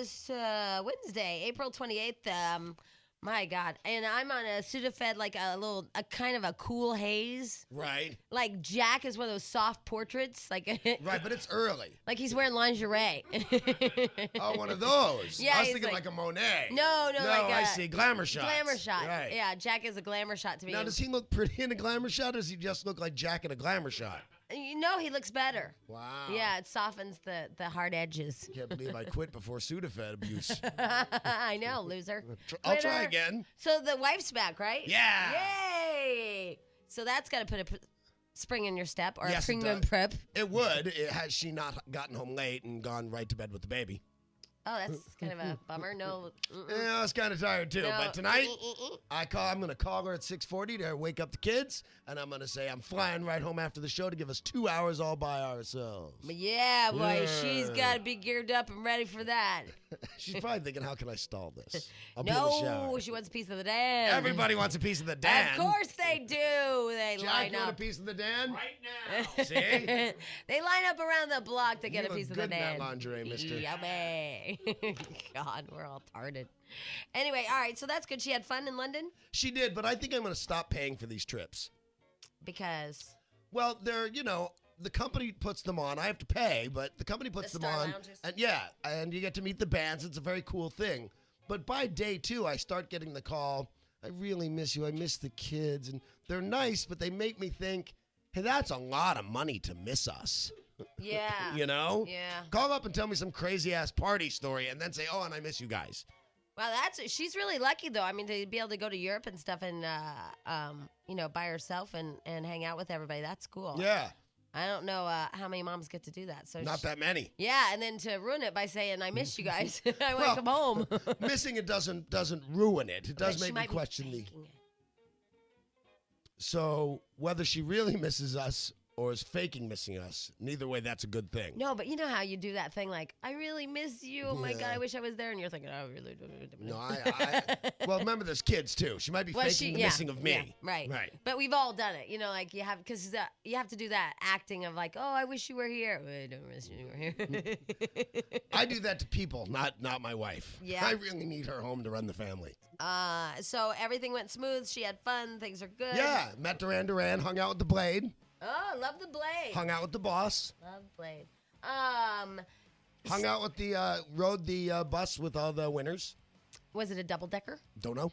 is Wednesday, April 28th. My God. And I'm on a Sudafed, like a kind of a cool haze. Right. Like Jack is one of those soft portraits. Like Right, but it's early. Like he's wearing lingerie. Oh, one of those. Yeah, I was he's thinking like a Monet. No, like I see. Glamour shots. Glamour shot. Right. Yeah, Jack is a glamour shot to me. Now, does he look pretty in a glamour shot, or does he just look like Jack in a glamour shot? You know, he looks better. Wow. Yeah, it softens the hard edges. Can't believe I quit before Sudafed abuse. I know, loser. I'll try again. So the wife's back, right? Yeah. Yay! So that's got to put a spring in your step or Yes, a it premium does. prep. It would, had she not gotten home late and gone right to bed with the baby. Oh, that's kind of a bummer. No. Yeah, I was kind of tired too. No. But tonight, I'm going to call her at 6:40 to wake up the kids, and I'm going to say I'm flying right home after the show to give us 2 hours all by ourselves. But yeah, boy, Yeah. she's got to be geared up and ready for that. She's probably thinking, how can I stall this? I'll be in the No, shower. she wants a piece of the Dan. Everybody wants a piece of the Dan. Of course they do. They Jack, line you want a up. piece of the Dan? Right now. See? They line up around the block to get You a piece look of the good in that Dan. lingerie, mister. Yummy. God, we're all tarded. Anyway, all right, so that's good. She had fun in London? She did, but I think I'm going to stop paying for these trips. Because Well, they're, the company puts them on. I have to pay, but the company puts The them Star on. Lounges. And you get to meet the bands. It's a very cool thing. But by day 2, I start getting the call, I really miss you. I miss the kids. And they're nice, but they make me think, hey, that's a lot of money to miss us. yeah. You know? Yeah. Call up and tell me some crazy-ass party story and then say, oh, and I miss you guys. Well, she's really lucky though. I mean, to be able to go to Europe and stuff and by herself and hang out with everybody. That's cool. Yeah. I don't know how many moms get to do that. So Not that many. Yeah, and then to ruin it by saying I miss you guys. I want to come home. Missing it doesn't ruin it. It does But make she me might be question the. faking it. So whether she really misses us or is faking missing us, neither way, that's a good thing. No, but you know how you do that thing like, I really miss you. Oh my God, Yeah. I wish I was there. And you're thinking, oh, really? No, well, remember there's kids too. She might be faking the missing of me. Yeah, right. Right. But we've all done it. Like you have, because you have to do that acting of like, oh, I wish you were here. I don't wish you were here. I do that to people, not my wife. Yeah. I really need her home to run the family. So everything went smooth. She had fun. Things are good. Yeah, met Duran, hung out with the Blade, Oh, love the Blade. hung out with the boss, Love Blade. hung out with rode the bus with all the winners. Was it a double decker? Don't know.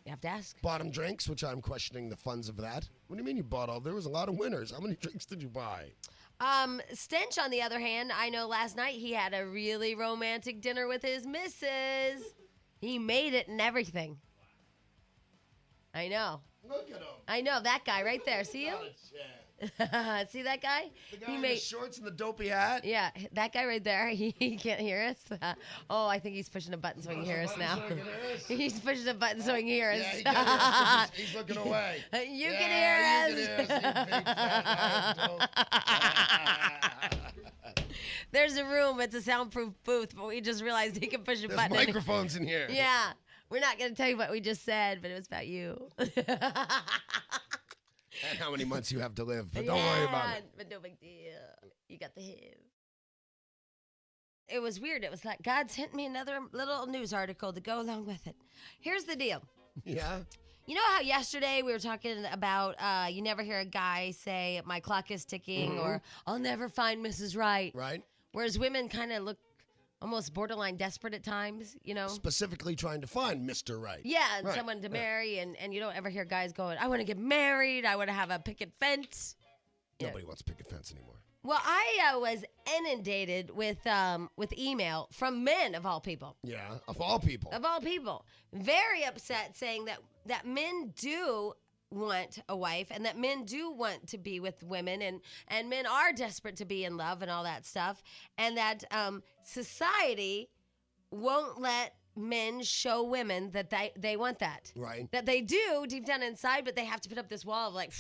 You have to ask. Bought him drinks, which I'm questioning the funds of that. What do you mean you bought all? There was a lot of winners. How many drinks did you buy? Stench, on the other hand, I know last night he had a really romantic dinner with his missus. He made it and everything. I know. Look at him. I know, that guy right there. See him? See that guy? The guy in the shorts and the dopey hat. Yeah, that guy right there. He can't hear us. I think he's pushing a button so he can hear us now. He's pushing a button so he can hear us. Yeah, he can hear us. He's looking away. You can hear us. You big fat dope. There's a room. It's a soundproof booth, but we just realized he can push a There's button. microphones in here. Yeah. We're not going to tell you what we just said, but it was about you. And how many months you have to live, but don't worry about it. But no big deal. You got the HIV. It was weird. It was like God sent me another little news article to go along with it. Here's the deal. Yeah. You know how yesterday we were talking about you never hear a guy say, my clock is ticking, or I'll never find Mrs. Right. Right. Whereas women kind of look almost borderline desperate at times, Specifically trying to find Mr. Right. Yeah, and Right. someone to marry, and you don't ever hear guys going, I want to get married, I want to have a picket fence. Nobody wants picket fence anymore. Well, I was inundated with email from men of all people. Yeah, of all people. Of all people. Very upset, saying that men do want a wife and that men do want to be with women and men are desperate to be in love and all that stuff, and that society won't let men show women that they want that. Right. That they do deep down inside, but they have to put up this wall of like,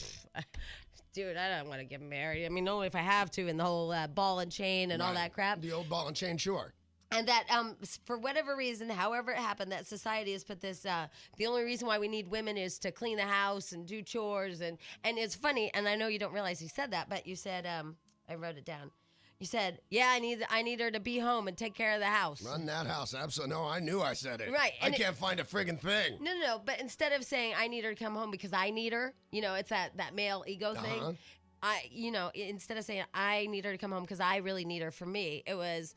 dude, I don't want to get married. I mean, only if I have to, and the whole ball and chain and all Right. that crap. The old ball and chain, sure. And that for whatever reason, however it happened, that society has put this, the only reason why we need women is to clean the house and do chores. And it's funny, and I know you don't realize you said that, but you said, I wrote it down. You said, yeah, I need her to be home and take care of the house. Run that house. Absolutely. No, I knew I said it. Right. I can't find a friggin' thing. No. But instead of saying I need her to come home because I need her, it's that male ego thing. Instead of saying I need her to come home because I really need her for me, it was,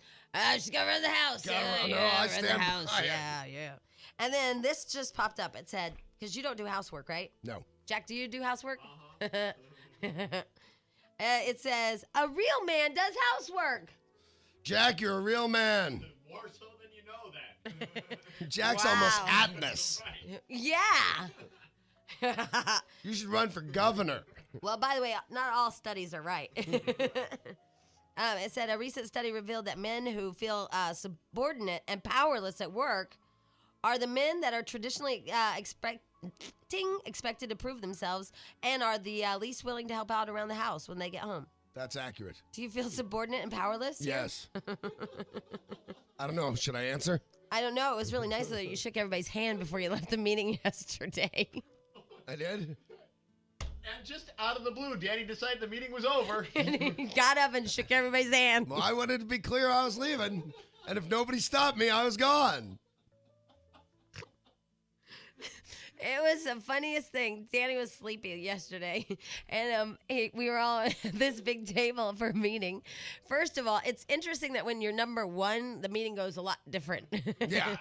she's got to run the house. I stand the house. by it. Yeah. And then this just popped up. It said, because you don't do housework, right? No. Jack, do you do housework? It says, a real man does housework. Jack, you're a real man. More so than you know that. Jack's Wow. almost Atmos. Yeah. You should run for governor. Well, by the way, not all studies are right. It said a recent study revealed that men who feel subordinate and powerless at work are the men that are traditionally expected to prove themselves and are the least willing to help out around the house when they get home. That's accurate. Do you feel subordinate and powerless? Yes. I don't know. Should I answer? I don't know. It was really nice that you shook everybody's hand before you left the meeting yesterday. I did? And just out of the blue, Danny decided the meeting was over. And he got up and shook everybody's hand. Well, I wanted to be clear I was leaving. And if nobody stopped me, I was gone. It was the funniest thing. Danny was sleepy yesterday, and we were all at this big table for a meeting. First of all, it's interesting that when you're number one, the meeting goes a lot different. Yeah.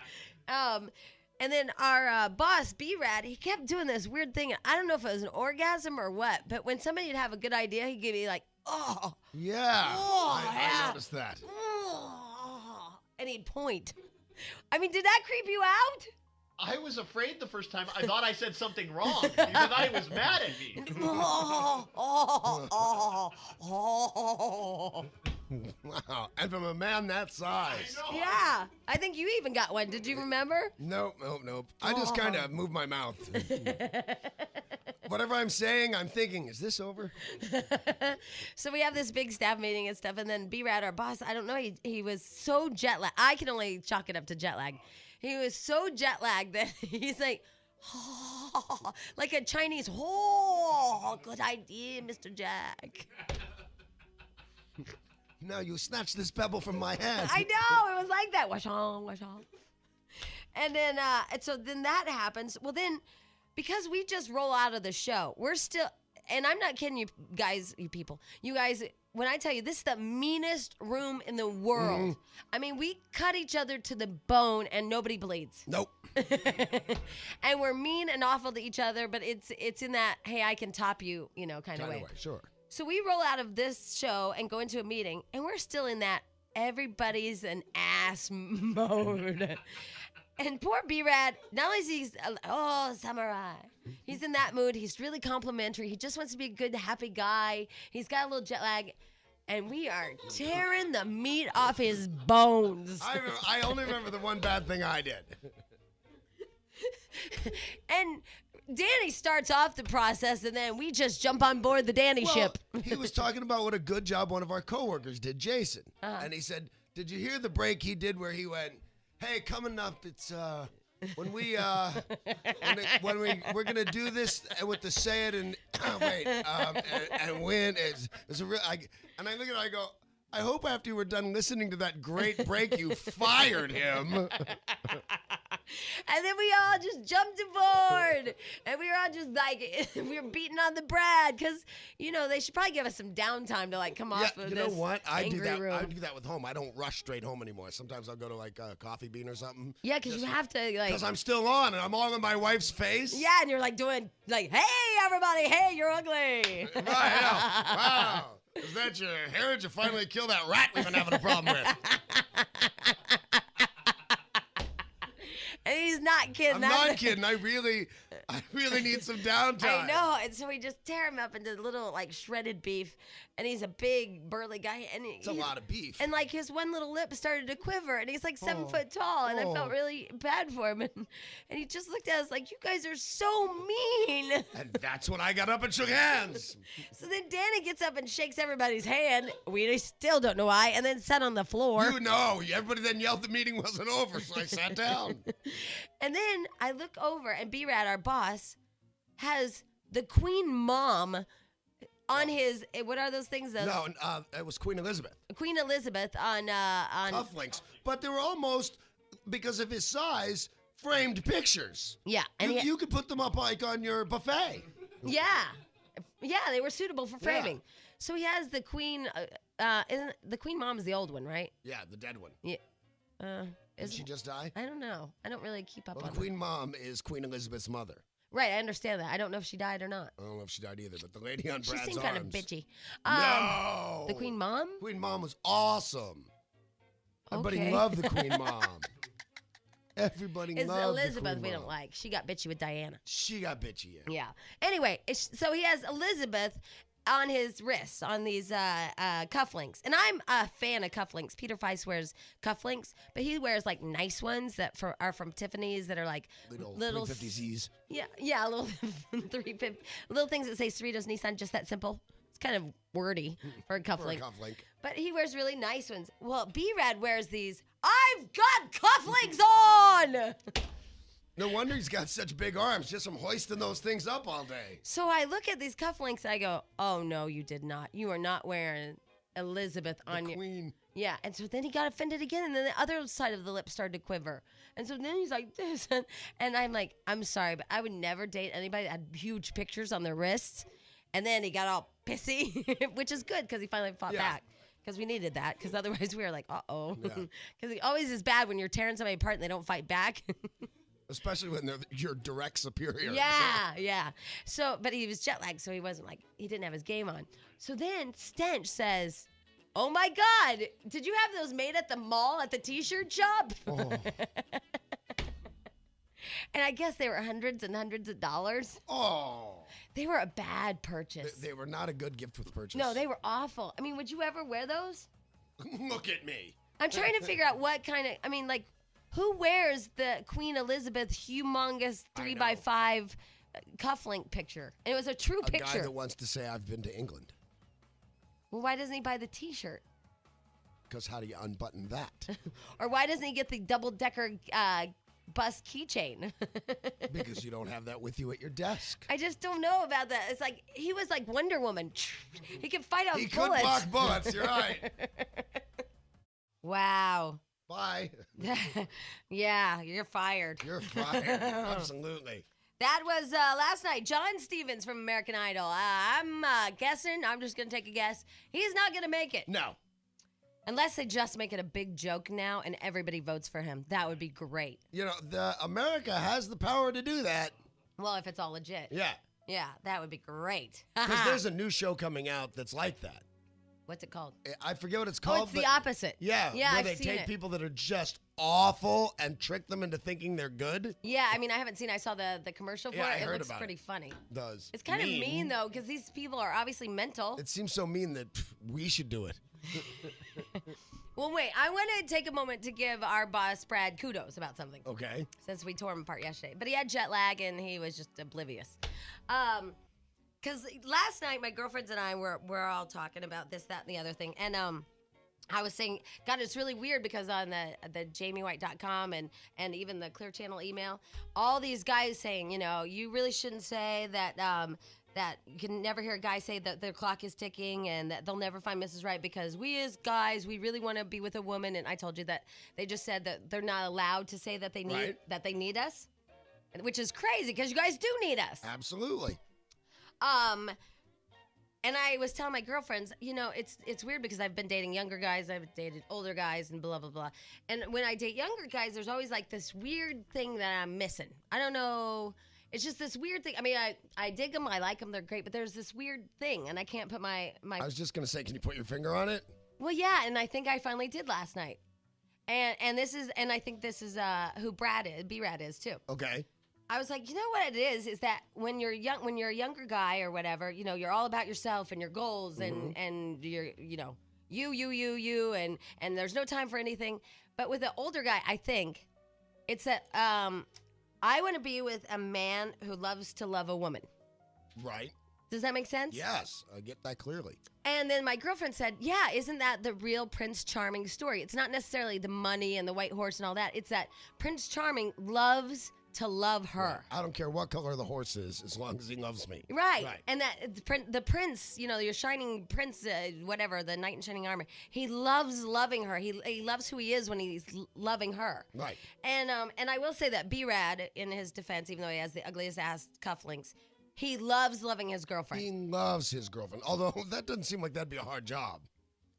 And then our boss, B-Rad, he kept doing this weird thing. I don't know if it was an orgasm or what, but when somebody would have a good idea, he'd give you like, oh. Yeah. Oh, I noticed that. Oh, and he'd point. I mean, did that creep you out? I was afraid the first time. I thought I said something wrong because I was mad at me. Wow. And from a man that size. I know. Yeah, I think you even got one. Did you remember? Nope. I just kind of moved my mouth. Whatever I'm saying, I'm thinking, is this over? So we have this big staff meeting and stuff, and then B-Rad, our boss, I don't know, he was so jet lagged. I can only chalk it up to jet lag. He was so jet lagged that he's like, oh, like a Chinese, oh, good idea, Mr. Jack. No, you snatched this pebble from my hand. I know, it was like that. Wash on. And then, and so then that happens. Well, then, because we just roll out of the show, we're still, and I'm not kidding you guys, you people. You guys, when I tell you, this is the meanest room in the world. Mm-hmm. I mean, we cut each other to the bone and nobody bleeds. Nope. And we're mean and awful to each other, but it's in that, hey, I can top you, kind of way. Sure. So we roll out of this show and go into a meeting, and we're still in that everybody's an ass mode. And poor B-Rad, not only is he, samurai. He's in that mood. He's really complimentary. He just wants to be a good, happy guy. He's got a little jet lag. And we are tearing the meat off his bones. I only remember the one bad thing I did. And Danny starts off the process, and then we just jump on board the Danny ship. He was talking about what a good job one of our coworkers did, Jason. And he said, did you hear the break he did where he went, hey, coming up, it's when we're gonna do this with the say it and and win. It's a real. And I look at it, I go, I hope after we're done listening to that great break, you fired him. And then we all just jumped aboard, and we were all just like, we were beating on the Brad, because, they should probably give us some downtime to, come off of this. You know what? I do that. Room. I do that with home. I don't rush straight home anymore. Sometimes I'll go to, a Coffee Bean or something. Yeah, because you have to, Because I'm still on, and I'm all in my wife's face. Yeah, and you're, doing, hey, everybody, hey, you're ugly. Right, yeah. Wow. Is that your hair? Did you finally kill that rat we've been having a problem with? And he's not kidding. I'm not kidding. I really need some downtime. I know. And so we just tear him up into little, shredded beef. And he's a big, burly guy. And it's a lot of beef. And, his one little lip started to quiver. And he's, 7 foot tall. And I felt really bad for him. And he just looked at us like, you guys are so mean. And that's when I got up and shook hands. So then Danny gets up and shakes everybody's hand. We still don't know why. And then sat on the floor. Everybody then yelled the meeting wasn't over. So I sat down. And then I look over, and B-Rad, our boss, has the queen mom on his, what are those things? No, it was Queen Elizabeth. Queen Elizabeth on Cufflinks. But they were almost, because of his size, framed pictures. yeah, and You could put them up like on your buffet. yeah, they were suitable for framing. So he has the Queen. The Queen Mom is the old one, right? Yeah, the dead one. Yeah. Did she just die? I don't know. I don't really keep up Well, on the Queen Mom is Queen Elizabeth's mother. Right, I understand that. I don't know if she died or not. I don't know if she died either, but the lady on She Brad's seemed arms. kind of bitchy. No. The Queen Mom? Queen Mom was awesome. Everybody Okay. loved the Queen Mom. Everybody It's loved Elizabeth the Queen we Mom. don't like. She got bitchy with Diana. She got bitchy. Yeah. Yeah. Anyway, so he has Elizabeth on his wrists, on these cufflinks. And I'm a fan of cufflinks. Peter Feist wears cufflinks, but he wears like nice ones that are from Tiffany's that are like Little 350Zs. Yeah, little 350, little things that say Cerritos Nissan, just that simple. It's kind of wordy for a cufflink. But he wears really nice ones. Well, B-Rad wears these. I've got cufflinks on! No wonder he's got such big arms, just from hoisting those things up all day. So I look at these cufflinks and I go, oh, no, you did not. You are not wearing Elizabeth on The your... Queen. Yeah, and so then he got offended again, and then the other side of the lip started to quiver. And so then he's like this, and I'm like, I'm sorry, but I would never date anybody that had huge pictures on their wrists. And then he got all pissy, which is good because he finally fought back. Because we needed that, because otherwise we were like, uh-oh. Because it always is bad when you're tearing somebody apart and they don't fight back. Especially when they're your direct superior. Yeah. So, but he was jet lagged, so he wasn't like, he didn't have his game on. So then Stench says, oh my God, did you have those made at the mall at the t-shirt shop? Oh. And I guess they were hundreds and hundreds of dollars. Oh. They were a bad purchase. They were not a good gift with purchase. No, they were awful. I mean, would you ever wear those? Look at me. I'm trying to figure out what kind of, I mean, like, who wears the Queen Elizabeth humongous 3x5 cufflink picture? And it was a true A picture. guy that wants to say, I've been to England. Well, why doesn't he buy the t-shirt? Because how do you unbutton that? Or why doesn't he get the double-decker bus keychain? Because you don't have that with you at your desk. I just don't know about that. It's like, he was like Wonder Woman. He could fight off He bullets. could block bullets, you're right. Wow. Bye. Yeah, you're fired. You're fired. Absolutely. That was last night. John Stevens from American Idol. I'm guessing, I'm just going to take a guess. He's not going to make it. No. Unless they just make it a big joke now and everybody votes for him. That would be great. You know, America has the power to do that. Well, if it's all legit. Yeah. Yeah, that would be great. Because there's a new show coming out that's like that. What's it called? I forget what it's Oh, called. it's the but opposite. Yeah, Yeah, where I've they seen take it. people that are just awful and trick them into thinking they're good. Yeah, I mean, I haven't seen. I saw the commercial for Yeah, it. I It heard looks about pretty it. funny. Does. It's kind of mean though, because these people are obviously mental. It seems so mean that we should do it. Well, wait. I want to take a moment to give our boss Brad kudos about something. Okay. Since we tore him apart yesterday, but he had jet lag and he was just oblivious. Because last night my girlfriends and I were all talking about this, that, and the other thing, and I was saying, God, it's really weird because on the JamieWhite.com and even the Clear Channel email, all these guys saying, you know, you really shouldn't say that that you can never hear a guy say that their clock is ticking and that they'll never find Mrs. Right because we as guys, we really want to be with a woman. And I told you that they just said that they're not allowed to say that they need us, which is crazy because you guys do need us. Absolutely. And I was telling my girlfriends, you know, it's weird because I've been dating younger guys, I've dated older guys, and blah, blah, blah. And when I date younger guys, there's always like this weird thing that I'm missing. I don't know. It's just this weird thing. I mean, I dig them, I like them, they're great, but there's this weird thing, and I can't put my... I was just going to say, can you put your finger on it? Well, yeah, and I think I finally did last night. And I think this is who B-Rad is too. Okay. I was like, you know what it is that when you're a younger guy or whatever, you know, you're all about yourself and your goals and you're, you know, you, and there's no time for anything. But with an older guy, I think it's that I want to be with a man who loves to love a woman. Right. Does that make sense? Yes, I get that clearly. And then my girlfriend said, yeah, isn't that the real Prince Charming story? It's not necessarily the money and the white horse and all that. It's that Prince Charming loves to love her. I don't care what color the horse is, as long as he loves me. Right. And that the prince, your shining prince, whatever, the knight in shining armor, he loves loving her. He loves who he is when he's loving her. Right. And I will say that B-Rad, in his defense, even though he has the ugliest ass cufflinks, he loves loving his girlfriend. He loves his girlfriend, although that doesn't seem like that'd be a hard job.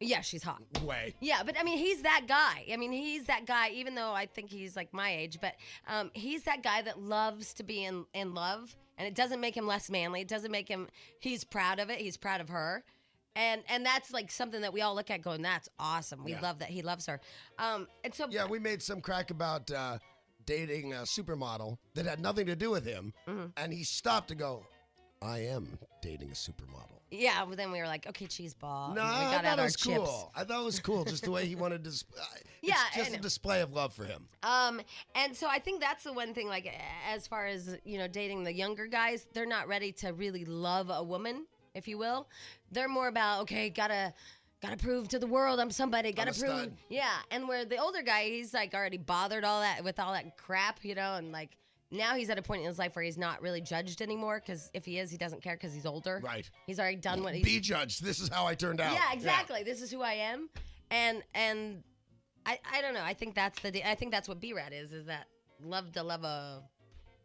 Yeah, she's hot. Way. Yeah, but I mean, he's that guy. I mean, he's that guy, even though I think he's like my age, but he's that guy that loves to be in love, and it doesn't make him less manly. It doesn't make him, he's proud of it. He's proud of her. And that's like something that we all look at going, that's awesome. We love that he loves her. And so Yeah, we made some crack about dating a supermodel that had nothing to do with him, and he stopped to go, I am dating a supermodel. yeah, but then we were like, okay, cheese ball. No, we I got thought out it our was chips. cool. I thought it was cool, just the way he wanted to. Yeah, it's just a display of love for him. And so I think that's the one thing, like, as far as, dating the younger guys, they're not ready to really love a woman, if you will. They're more about, okay, gotta prove to the world I'm somebody, gotta I'm a prove. stud. Yeah, and where the older guy, he's like already bothered with all that crap, and like, now he's at a point in his life where he's not really judged anymore, because if he is, he doesn't care because he's older. Right. He's already done what he's... Be judged. This is how I turned out. Yeah, exactly. This is who I am. And I don't know. I think that's what B-Rad is that love to love a...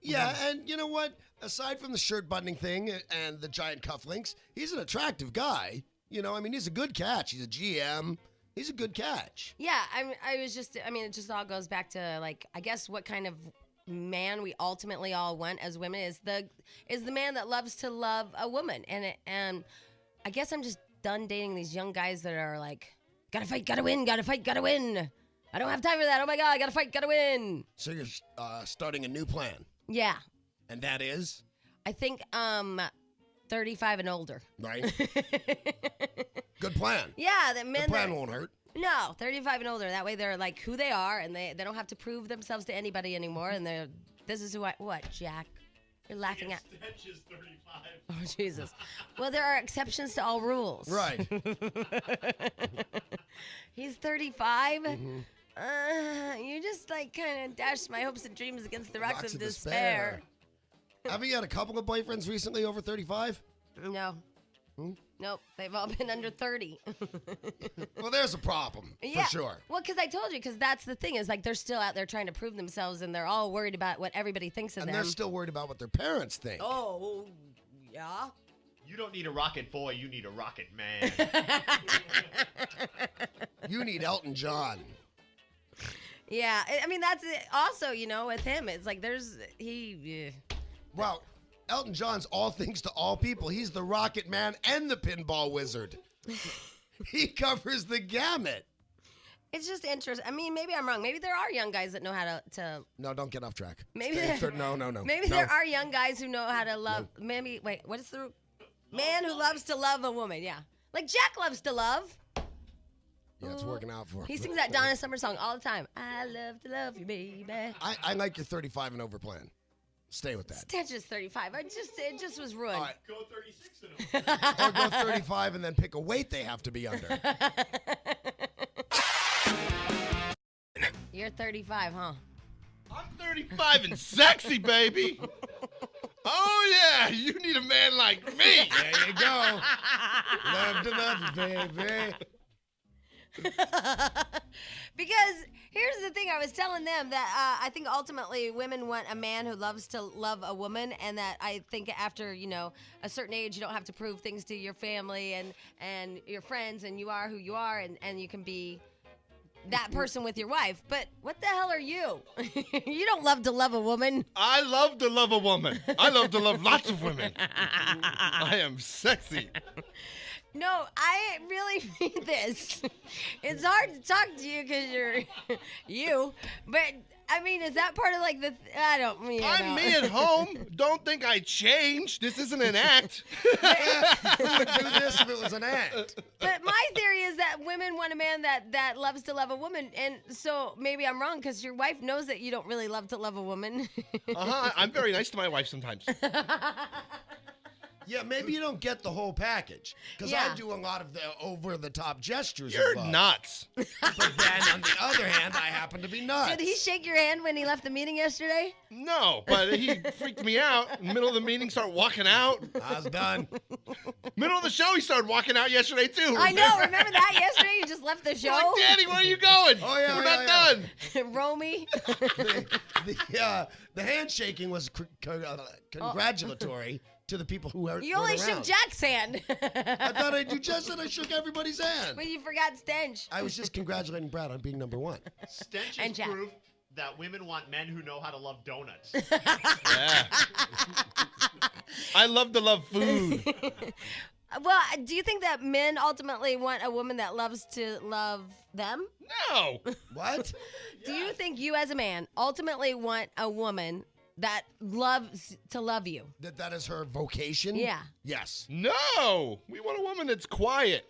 Yeah, and you know what? Aside from the shirt buttoning thing and the giant cufflinks, he's an attractive guy. He's a good catch. He's a GM. He's a good catch. Yeah, it just all goes back to, like, I guess what kind of man we ultimately all want as women is the man that loves to love a woman. And I guess I'm just done dating these young guys that are like, gotta fight, gotta win, gotta fight, gotta win. I don't have time for that. Oh my God, I gotta fight, gotta win. So you're starting a new plan. Yeah. And that is? I think 35 and older. Right. Good plan. Yeah, the men. The plan won't hurt. No, 35 and older. That way they're like who they are, and they don't have to prove themselves to anybody anymore. And this is who what, Jack? You're laughing at. Stench is 35. Oh, Jesus. Well, there are exceptions to all rules. Right. He's 35. You just like kind of dashed my hopes and dreams against the rocks of despair. Haven't you had a couple of boyfriends recently over 35? No. Nope, they've all been under 30. Well, there's a problem, for sure. Well, because I told you, because that's the thing, is like they're still out there trying to prove themselves, and they're all worried about what everybody thinks of them. And they're still worried about what their parents think. Oh, yeah? You don't need a rocket boy, you need a rocket man. You need Elton John. Yeah, I mean, that's it. Also, with him, it's like Well, Elton John's all things to all people. He's the Rocket Man and the Pinball Wizard. He covers the gamut. It's just interesting. I mean, maybe I'm wrong. Maybe there are young guys that know how to... No, don't get off track. Maybe No. Maybe there are young guys who know how to love... No. Maybe... Wait, what is the... Man who loves to love a woman, yeah. Like Jack loves to love. Yeah, it's working out for him. He sings that Donna Summer song all the time. I love to love you, baby. I like your 35 and over plan. Stay with that. Stench is 35. It just was ruined. All right. Go 36 and over. Or go 35 and then pick a weight they have to be under. You're 35, huh? I'm 35 and sexy, baby. Oh, yeah. You need a man like me. There you go. Love to love you, baby. Because here's the thing, I was telling them that I think ultimately women want a man who loves to love a woman, and that I think after a certain age you don't have to prove things to your family and your friends, and you are who you are, and you can be that person with your wife. But what the hell are you? You don't love to love a woman. I love to love a woman. I love to love lots of women. I am sexy. No, I really mean this. It's hard to talk to you because you're you, but I mean, is that part of like I don't mean. I'm me at home. Don't think I changed. This isn't an act. Who would do this if it was an act? But my theory is that women want a man that loves to love a woman, and so maybe I'm wrong because your wife knows that you don't really love to love a woman. I'm very nice to my wife sometimes. Yeah, maybe you don't get the whole package. Because Yeah. I do a lot of the over-the-top gestures. You're of love. nuts. But then, on the other hand, I happen to be nuts. Did he shake your hand when he left the meeting yesterday? No, but he freaked me out. In the middle of the meeting, started walking out. I was done. Middle of the show, he started walking out yesterday, too. I know. Remember that yesterday? You just left the show? Like, Danny, where are you going? Oh, yeah, We're yeah, not yeah. done. Romy. The handshaking was congratulatory to the people who were You only around. shook Jack's hand. I thought you just said I shook everybody's hand. But you forgot Stench. I was just congratulating Brad on being number one. Stench And is Jack. proof that women want men who know how to love donuts. Yeah. I love to love food. Well, do you think that men ultimately want a woman that loves to love them? No. What? Do you think you as a man ultimately want a woman that loves to love you? That is her vocation? Yeah. Yes. No. We want a woman that's quiet.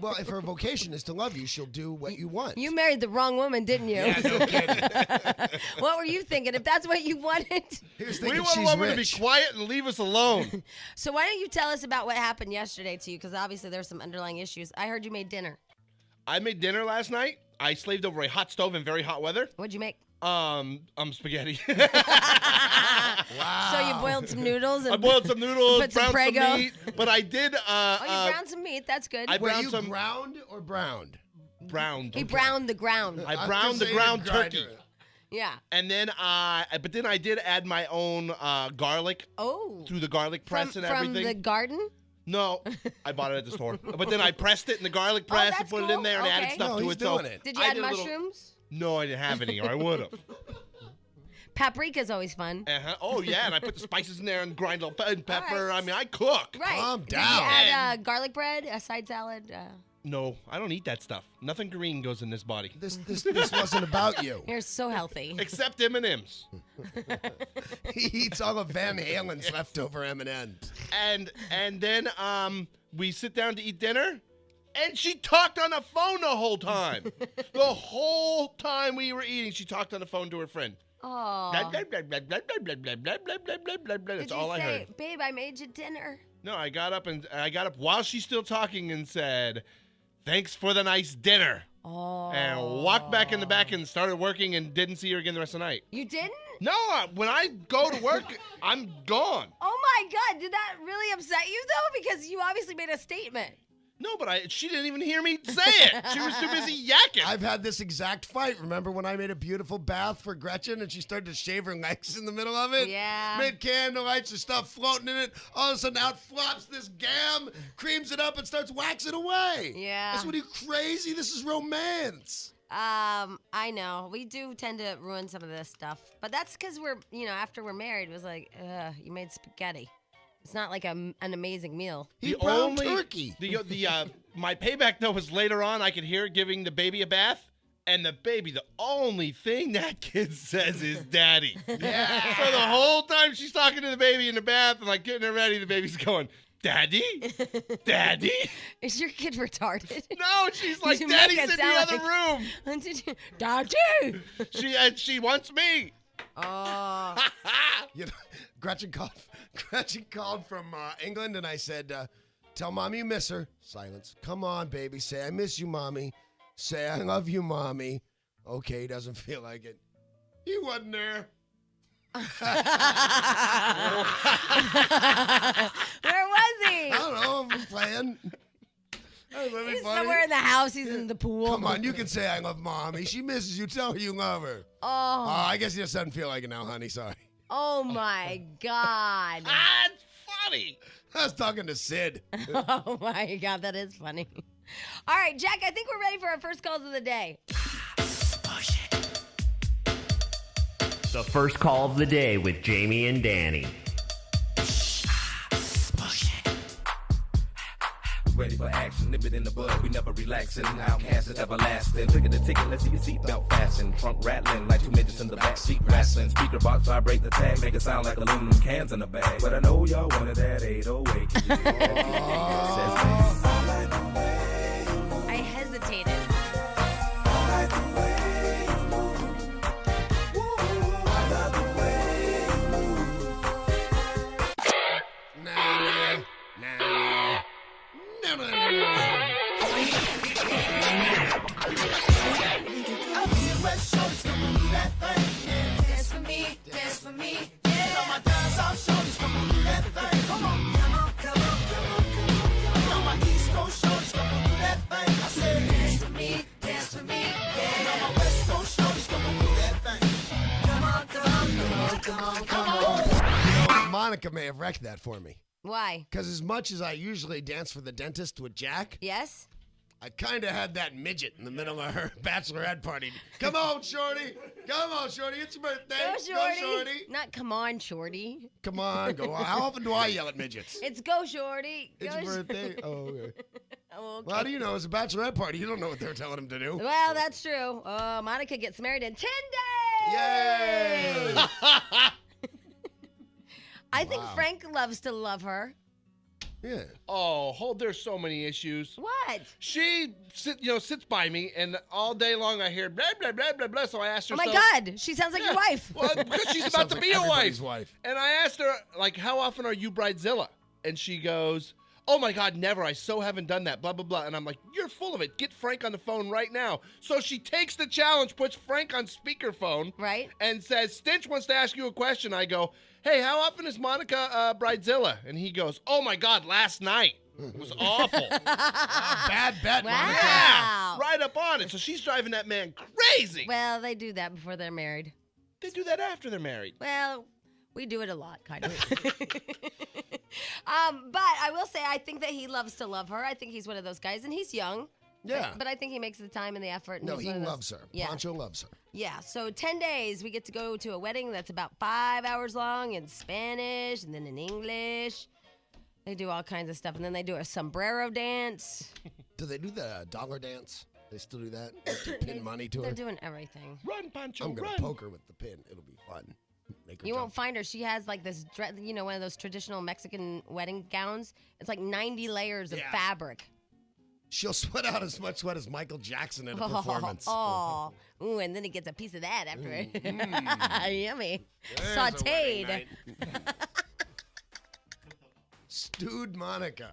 Well, if her vocation is to love you, she'll do what you want. You married the wrong woman, didn't you? Yeah, no kidding. What were you thinking? If that's what you wanted. He was We thinking want a she's woman rich. to be quiet and leave us alone. So why don't you tell us about what happened yesterday to you? Because obviously there's some underlying issues. I heard you made dinner. I made dinner last night. I slaved over a hot stove in very hot weather. What'd you make? Spaghetti. Wow. So you boiled some noodles and I boiled some noodles, Put some browned some Prego. meat, but I did. Oh, you browned some meat. That's good. I Were browned you some ground or browned? browned. He browned the ground. I was browned gonna the say ground you grind turkey, it. Yeah. and then but then I did add my own garlic Oh. through the garlic press from, and from everything. the garden? No, I bought it at the store. But then I pressed it in the garlic press and that's put it cool. in there and added Okay. stuff No, to he's it. doing So it. Did you I add did a little- mushrooms? No, I didn't have any, or I would have. Paprika's always fun. Uh-huh. Oh yeah, and I put the spices in there and grind a little pepper. All right. I mean, I cook. Right. Calm Did you down. add garlic bread, a side salad? No, I don't eat that stuff. Nothing green goes in this body. This wasn't about you. You're so healthy. Except M&M's. He eats all of Van Halen's leftover M&Ms. And then we sit down to eat dinner, and she talked on the phone the whole time. The whole time we were eating, she talked on the phone to her friend. Oh. Blah, blah, blah, blah, blah, blah, blah, blah, blah, blah, blah, blah, blah. Did That's you all I say, heard. babe, I made you dinner? No, I got up while she's still talking and said, "Thanks for the nice dinner." Oh. And walked back in the back and started working and didn't see her again the rest of the night. You didn't? No, when I go to work, I'm gone. Oh my God, did that really upset you though? Because you obviously made a statement. No, but she didn't even hear me say it. She was too busy yakking. I've had this exact fight. Remember when I made a beautiful bath for Gretchen and she started to shave her legs in the middle of it? Yeah. Made candlelights and stuff floating in it. All of a sudden out flops this gam, creams it up, and starts waxing away. Yeah. That's what are you crazy? This is romance. I know. We do tend to ruin some of this stuff. But that's because we're, after we're married, it was like, you made spaghetti. It's not like an amazing meal. He browned turkey. My payback though was later on. I could hear her giving the baby a bath, and the baby, the only thing that kid says is "daddy." Yeah. So the whole time she's talking to the baby in the bath and like getting her ready, the baby's going, "Daddy, daddy." Is your kid retarded? No, she's like, You make "Daddy's it in the sound other room." Did you? Daddy! She wants me. Oh. You know, Gretchen called from England, and I said, "Tell mommy you miss her." Silence. Come on, baby. Say I miss you, mommy. Say I love you, mommy. Okay, doesn't feel like it. He wasn't there. Where was he? I don't know. I'm playing. That was really He's funny. somewhere in the house. He's in the pool. Come on, you can say I love mommy. She misses you. Tell her you love her. Oh. I guess he just doesn't feel like it now, honey. Sorry. Oh my God. That's funny. I was talking to Sid. Oh my God, that is funny. All right, Jack, I think we're ready for our first calls of the day. The first call of the day with Jamie and Danny. Ready for action, nip it in the bud, we never relaxing. Outcast is everlasting. Trigger the ticket, let's see your seatbelt fasten. Trunk rattling like two midgets in the back seat wrestling. Speaker box vibrate the tag, make it sound like aluminum cans in a bag. But I know y'all wanted that 808. Can you dig that? I hesitated. for me. Yeah. All my down south shorties come on, do that thing. Come on, come on, come on, come on, come on, come on. All my East Coast shorties come on, do that thing. I said, dance for me, dance for me. Yeah. All my West Coast shorties come on, do that thing. Come on, come on, come on, come on, come on. Monica may have wrecked that for me. Why? Because as much as I usually dance for the dentist with Jack, Yes? I kind of had that midget in the middle of her bachelorette party. Come on, Shorty. Come on, Shorty. It's your birthday. Go, Shorty. Go, Shorty. Not come on, Shorty. Come on, go on. How often do I yell at midgets? It's go, Shorty. It's Go, your birthday. Oh, okay. Oh, okay. Well, how do you know? It's a bachelorette party. You don't know what they're telling him to do. Well, that's true. Monica gets married in 10 days. Yay! I think Wow. Frank loves to love her. Yeah. Oh, there's so many issues. What? She sits by me, and all day long I hear blah, blah, blah, blah, blah. So I asked her, Oh, my God. She sounds like your wife. Well, because she's about Sounds to like be a everybody's wife. wife. And I asked her, like, how often are you bridezilla? And she goes, oh, my God, never. I so haven't done that, blah, blah, blah. And I'm like, you're full of it. Get Frank on the phone right now. So she takes the challenge, puts Frank on speakerphone. Right. And says, Stench wants to ask you a question. I go, hey, how often is Monica bridezilla? And he goes, oh, my God, last night. It was awful. Bad bet, Wow. Monica. Yeah, right up on it. So she's driving that man crazy. Well, they do that before they're married. They do that after they're married. Well, we do it a lot, kind of. But I will say, I think that he loves to love her. I think he's one of those guys, and he's young. Yeah. But I think he makes the time and the effort. And No, he's he one of those- loves her. Yeah. Pancho loves her. Yeah, so 10 days, we get to go to a wedding that's about 5 hours long in Spanish and then in English. They do all kinds of stuff, and then they do a sombrero dance. Do they do the dollar dance? They still do that? Like to pin money to They're her? doing everything. Run, Pancho, I'm going run. to poke her with the pin. It'll be fun. Make her You jump. won't find her. She has like this, one of those traditional Mexican wedding gowns. It's like 90 layers of Yeah. fabric. She'll sweat out as much sweat as Michael Jackson in a performance. Oh, ooh, and then he gets a piece of that after it. Yummy. There's a wedding Sauteed. night. Stewed Monica.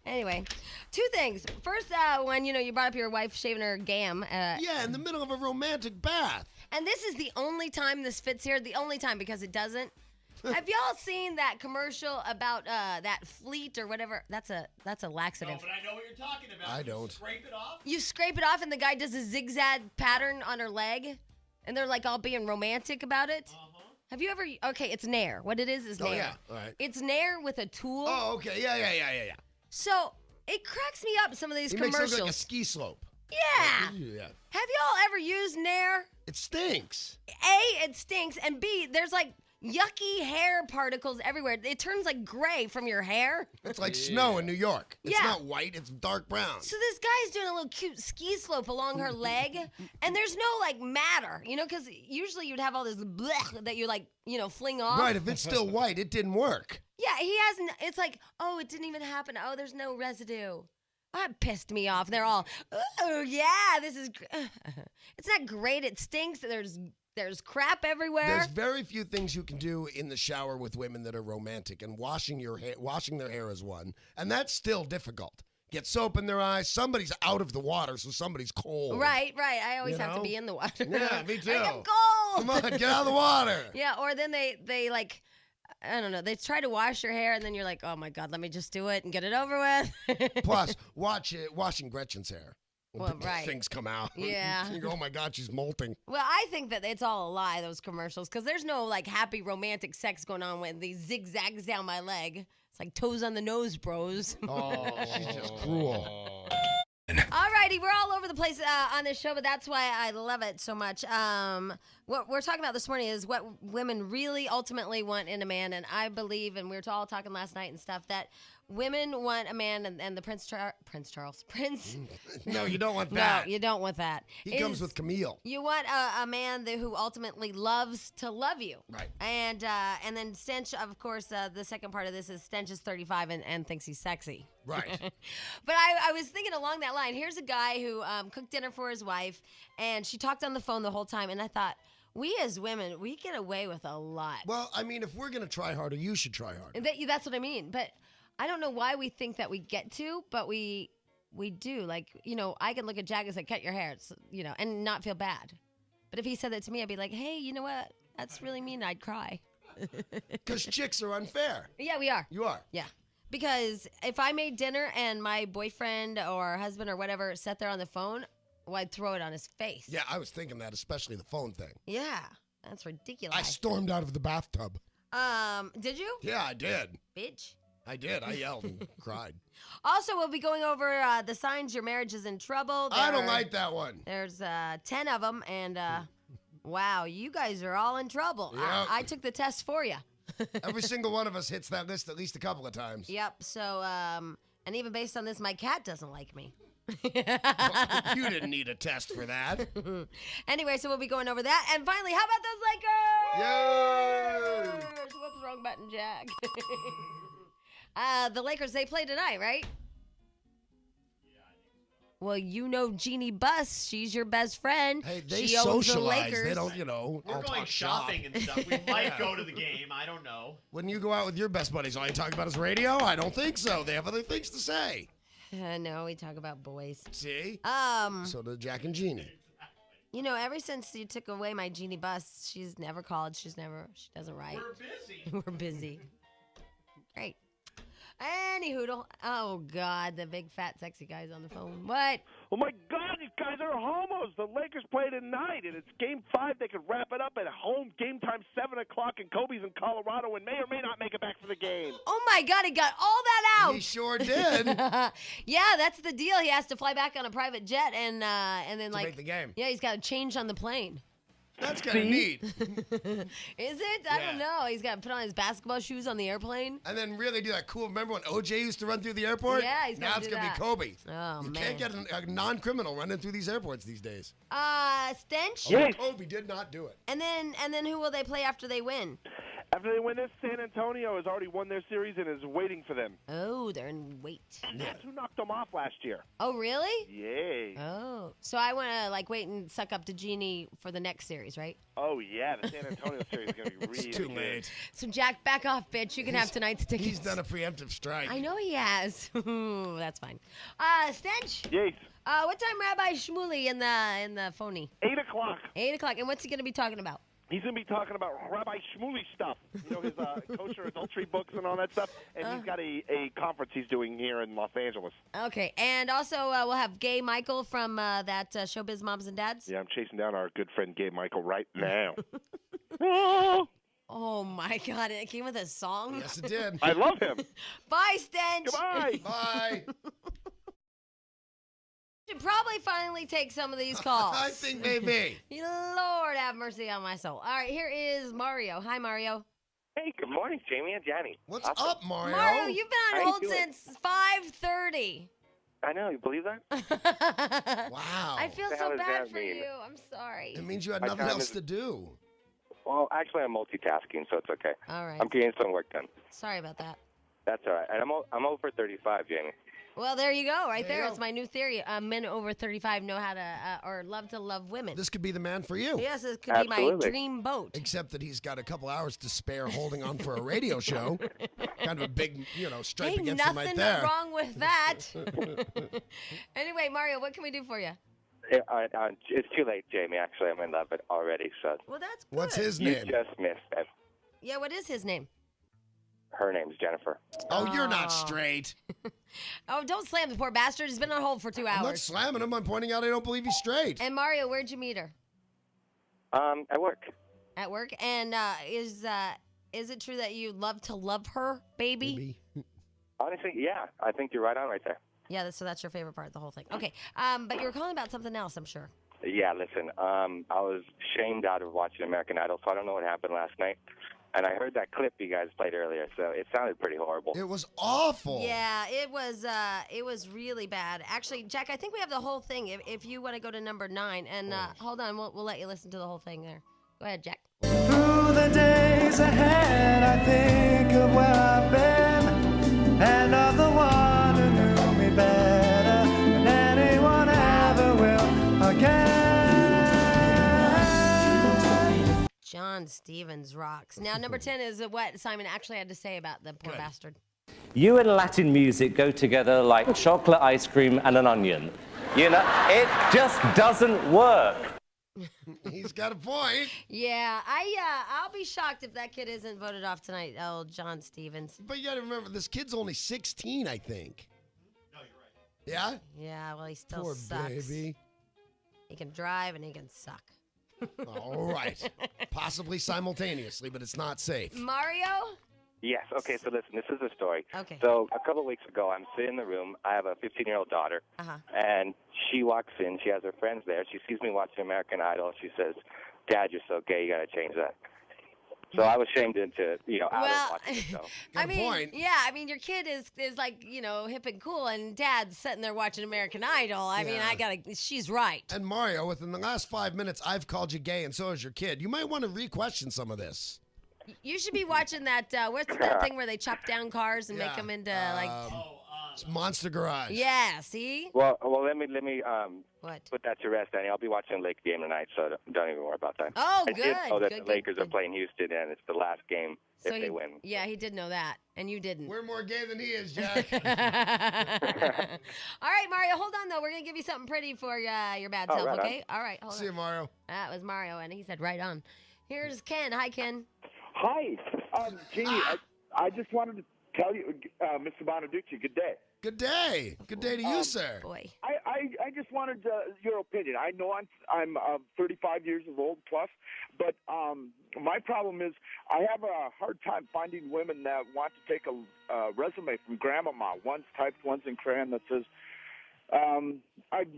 Anyway, two things. First, when you brought up your wife shaving her gam. Yeah, in the middle of a romantic bath. And this is the only time this fits here. The only time, because it doesn't. Have y'all seen that commercial about that Fleet or whatever? That's a laxative. No, but I know what you're talking about. I You don't. Scrape it off. You scrape it off, and the guy does a zigzag pattern on her leg, and they're like all being romantic about it. Have you ever? Okay, it's Nair. What it is Oh, Nair. yeah. All right. It's Nair with a tool. Oh, okay. Yeah. So it cracks me up, some of these He makes it commercials. look like a ski slope. Yeah. Yeah. Have y'all ever used Nair? It stinks. A, it stinks, and B, there's like yucky hair particles everywhere. It turns like gray from your hair. It's like snow in New York. It's Yeah. not white, it's dark brown. So this guy's doing a little cute ski slope along her leg, and there's no like matter, because usually you'd have all this blech that you like, fling off. Right, if it's still white, it didn't work. Yeah, he hasn't. It's like, oh, it didn't even happen. Oh, there's no residue. That pissed me off. They're all, oh yeah, this is. It's not great. It stinks. There's crap everywhere. There's very few things you can do in the shower with women that are romantic, and washing their hair is one, and that's still difficult. Get soap in their eyes. Somebody's out of the water, so somebody's cold. Right. I always You have to know? be in the water. Yeah, me too. I am cold. Come on, get out of the water. Yeah, or then they like, I don't know, they try to wash your hair, and then you're like, oh my God, let me just do it and get it over with. Plus, washing Gretchen's hair. Well, right. Things come out. Yeah. You go, oh my God, she's molting. Well, I think that it's all a lie, those commercials, because there's no like happy romantic sex going on with these zigzags down my leg. It's like toes on the nose, bros. Oh, she's just cruel. Alrighty, we're all over the place on this show, but that's why I love it so much. What we're talking about this morning is what women really ultimately want in a man, and I believe, and we were all talking last night and stuff, that women want a man, and the Prince. No, you don't want No, that. you don't want that. He comes with Camille. You want a man who ultimately loves to love you. Right. And then Stench, of course, the second part of this is Stench is 35 and thinks he's sexy. Right. But I was thinking along that line. Here's a guy who cooked dinner for his wife, and she talked on the phone the whole time. And I thought, we as women, we get away with a lot. Well, I mean, if we're going to try harder, you should try harder. That's what I mean. But I don't know why we think that we get to, but we do. Like, I can look at Jack and say, cut your hair, and not feel bad. But if he said that to me, I'd be like, hey, you know what? That's really mean. I'd cry. Because chicks are unfair. Yeah, we are. You are. Yeah. Because if I made dinner and my boyfriend or husband or whatever sat there on the phone, well, I'd throw it on his face. Yeah, I was thinking that, especially the phone thing. Yeah. That's ridiculous. I stormed out of the bathtub. Did you? Yeah, I did. Bitch. I did. I yelled and cried. Also, we'll be going over the signs your marriage is in trouble. I don't like that one. There's 10 of them, and wow, you guys are all in trouble. Yep. I took the test for you. Every single one of us hits that list at least a couple of times. Yep. So, and even based on this, my cat doesn't like me. Well, you didn't need a test for that. Anyway, so we'll be going over that. And finally, how about those Lakers? Yay! Whoops, wrong button, Jack. The Lakers, they play tonight, right? Well, you know Jeannie Buss. She's your best friend. Hey, they she owns the socialize. Lakers. They don't, you know, We're all going talk shop. shopping and stuff. We might go to the game. I don't know. When you go out with your best buddies, all you talk about is radio? I don't think so. They have other things to say. No, we talk about boys. See? Um, So do Jack and Jeannie. You know, ever since you took away my Jeannie Buss, she's never called. She doesn't write. We're busy. We're busy. Great. Any hoodle. Oh, God, the big, fat, sexy guy's on the phone. What? Oh, my God, these guys are homos. The Lakers play tonight, and it's Game 5. They could wrap it up at home. Game time, 7 o'clock, and Kobe's in Colorado and may or may not make it back for the game. Oh, my God, he got all that out. He sure did. Yeah, that's the deal. He has to fly back on a private jet and then, To make the game. Yeah, he's got to change on the plane. That's kind of neat. Is it? I don't know. He's got to put on his basketball shoes on the airplane. And then really do that cool. Remember when OJ used to run through the airport? Yeah, he's now gotta it's do gonna that. be Kobe. Oh, You man. can't get a non-criminal running through these airports these days. Stench? Yes. Kobe did not do it. And then who will they play after they win? After they win this, San Antonio has already won their series and is waiting for them. Oh, they're in wait. That's who knocked them off last year. Oh, really? Yay. Oh. So I want to wait and suck up to Jeannie for the next series, right? Oh, yeah, the San Antonio series is going to be really It's too good. late. So Jack, back off, bitch. You can have tonight's tickets. He's done a preemptive strike. I know he has. That's fine. Stench. Yes. What time Rabbi Shmuley in the phony? 8 o'clock. 8 o'clock. And what's he going to be talking about? He's going to be talking about Rabbi Shmuley stuff. You know, his kosher adultery books and all that stuff. And he's got a conference he's doing here in Los Angeles. Okay. And also we'll have Gay Michael from that Showbiz Moms and Dads. Yeah, I'm chasing down our good friend Gabe Michael right now. Oh, my God. It came with a song? Yes, it did. I love him. Bye, Stench. Goodbye. Bye. Should probably finally take some of these calls. I think maybe. Lord have mercy on my soul. All right, here is Mario. Hi, Mario. Hey, good morning, Jamie and Johnny. What's Awesome. up, Mario? Mario, you've been How on you hold doing? since 5:30. I know, you believe that? Wow. I feel What the so hell does bad that for mean? you. I'm sorry. It means you had My nothing time else is- to do. Well, actually, I'm multitasking, so it's okay. All right. I'm getting some work done. Sorry about that. That's all right. And I'm over 35, Jamie. Well, there you go, right There you there. go. It's my new theory. Men over 35 know how to or love to love women. This could be the man for you. Yes, this could be my Absolutely. dream boat. Except that he's got a couple hours to spare holding on for a radio show. Kind of a big, stripe Ain't against him right nothing there. wrong with that. Anyway, Mario, what can we do for you? It's too late, Jamie. Actually, I'm in love it already, so Well, that's good. What's his you name? just missed it. Yeah, what is his name? Her name's Jennifer. Oh, you're not Oh. straight. Oh, don't slam the poor bastard. He's been on hold for 2 I'm not hours. slamming him. I'm pointing out I don't believe he's straight. And Mario, where'd you meet her? At work. At work. And is it true that you love to love her, baby? Maybe. Honestly, yeah. I think you're right on right there. Yeah, so that's your favorite part of the whole thing. Okay. But you were calling about something else, I'm sure. Yeah, listen, I was shamed out of watching American Idol, so I don't know what happened last night. And I heard that clip you guys played earlier, so it sounded pretty horrible. It was awful. Yeah, it was really bad. Actually, Jack, I think we have the whole thing. If you want to go to number 9, and hold on, we'll let you listen to the whole thing there. Go ahead, Jack. Through the days ahead, I think of where I've been and of the one who knew me better than anyone ever will again. John Stevens rocks. Now, number 10 is what Simon actually had to say about the poor Good. bastard. You and Latin music go together like chocolate ice cream and an onion. You know, it just doesn't work. He's got a point. Yeah, I'll be shocked if that kid isn't voted off tonight. Oh, John Stevens. But you got to remember, this kid's only 16, I think. No, you're right. Yeah? Yeah, well, he still Poor sucks. baby. He can drive and he can suck. All right. Possibly simultaneously, but it's not safe. Mario? Yes. Okay. So listen, this is a story. Okay. So a couple of weeks ago, I'm sitting in the room. I have a 15-year-old daughter, and she walks in. She has her friends there. She sees me watching American Idol. She says, "Dad, you're so gay. You got to change that." So I was shamed into, out of watching the show. I mean, your kid is like, hip and cool, and Dad's sitting there watching American Idol. I mean, she's right. And Mario, within the last 5 minutes, I've called you gay, and so has your kid. You might want to re-question some of this. You should be watching that, what's that thing where they chop down cars and make them into, it's Monster Garage. Yeah, see? Well, let me What? put that to rest, Danny. I'll be watching the Lake game tonight, so don't even worry about that. Oh, I good. did know that Good, the Lakers good. are playing Houston, and it's the last game if they win. Yeah, he did know that, and you didn't. We're more gay than he is, Jack. All right, Mario, hold on, though. We're going to give you something pretty for your bad self, right okay? All right, hold on. See you, Mario. That was Mario, and he said right on. Here's Ken. Hi, Ken. Hi, Jeannie. I just wanted to tell you, Mr. Bonaducci, good day. Good day. Good day to you, sir. Boy. I just wanted your opinion. I know I'm 35 years old plus, but my problem is I have a hard time finding women that want to take a resume from Grandmama. One's typed, one's in crayon that says, I'm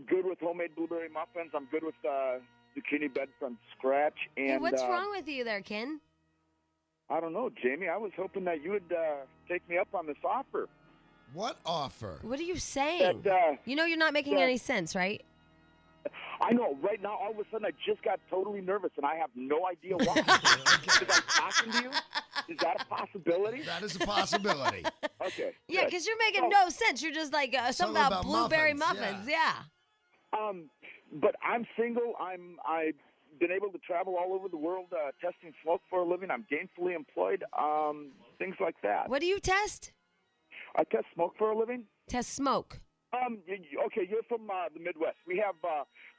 good with homemade blueberry muffins. I'm good with zucchini bed from scratch. And Hey, what's wrong with you there, Ken? I don't know, Jamie. I was hoping that you would take me up on this offer. What offer? What are you saying? You're not making any sense, right? I know. Right now, all of a sudden, I just got totally nervous, and I have no idea why. Because I'm talking to you? Is that a possibility? That is a possibility. Okay. Yeah, because you're making no sense. You're just like something about blueberry muffins. Yeah. But I'm single. I've been able to travel all over the world testing smoke for a living. I'm gainfully employed. Things like that. What do you test? I test smoke for a living. Test smoke. Okay, you're from the Midwest. We have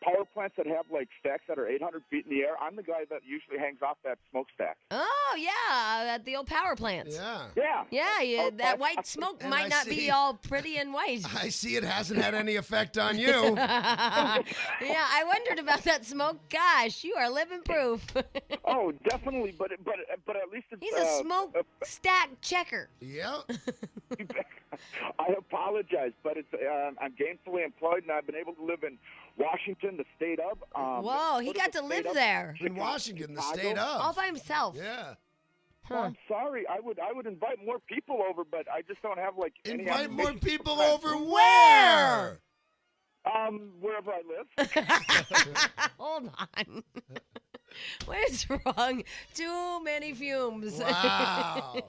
power plants that have like stacks that are 800 feet in the air. I'm the guy that usually hangs off that smokestack. Oh yeah, at the old power plants. Yeah. Yeah. That white smoke And might not be all pretty and white. I see it hasn't had any effect on you. Yeah, I wondered about that smoke. Gosh, you are living proof. Oh, definitely, but at least it's He's a smoke stack checker. Yep. I apologize, but it's I'm gainfully employed, and I've been able to live in Washington, the state of. Whoa, he got to live there. In Washington, the Chicago. state of. All by himself. Yeah. Oh, I'm sorry. I would invite more people over, but I just don't have like any Invite more animation people for over where? wherever I live. Hold on. What is wrong? Too many fumes. Wow.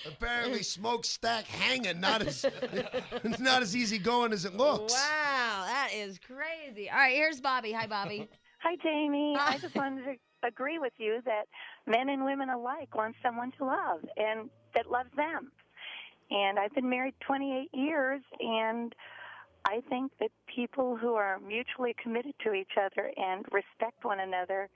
Apparently, smokestack hanging not as easy going as it looks. Wow, that is crazy. All right, here's Bobby. Hi, Bobby. Hi, Jamie. I just wanted to agree with you that men and women alike want someone to love and that loves them. And I've been married 28 years, and I think that people who are mutually committed to each other and respect one another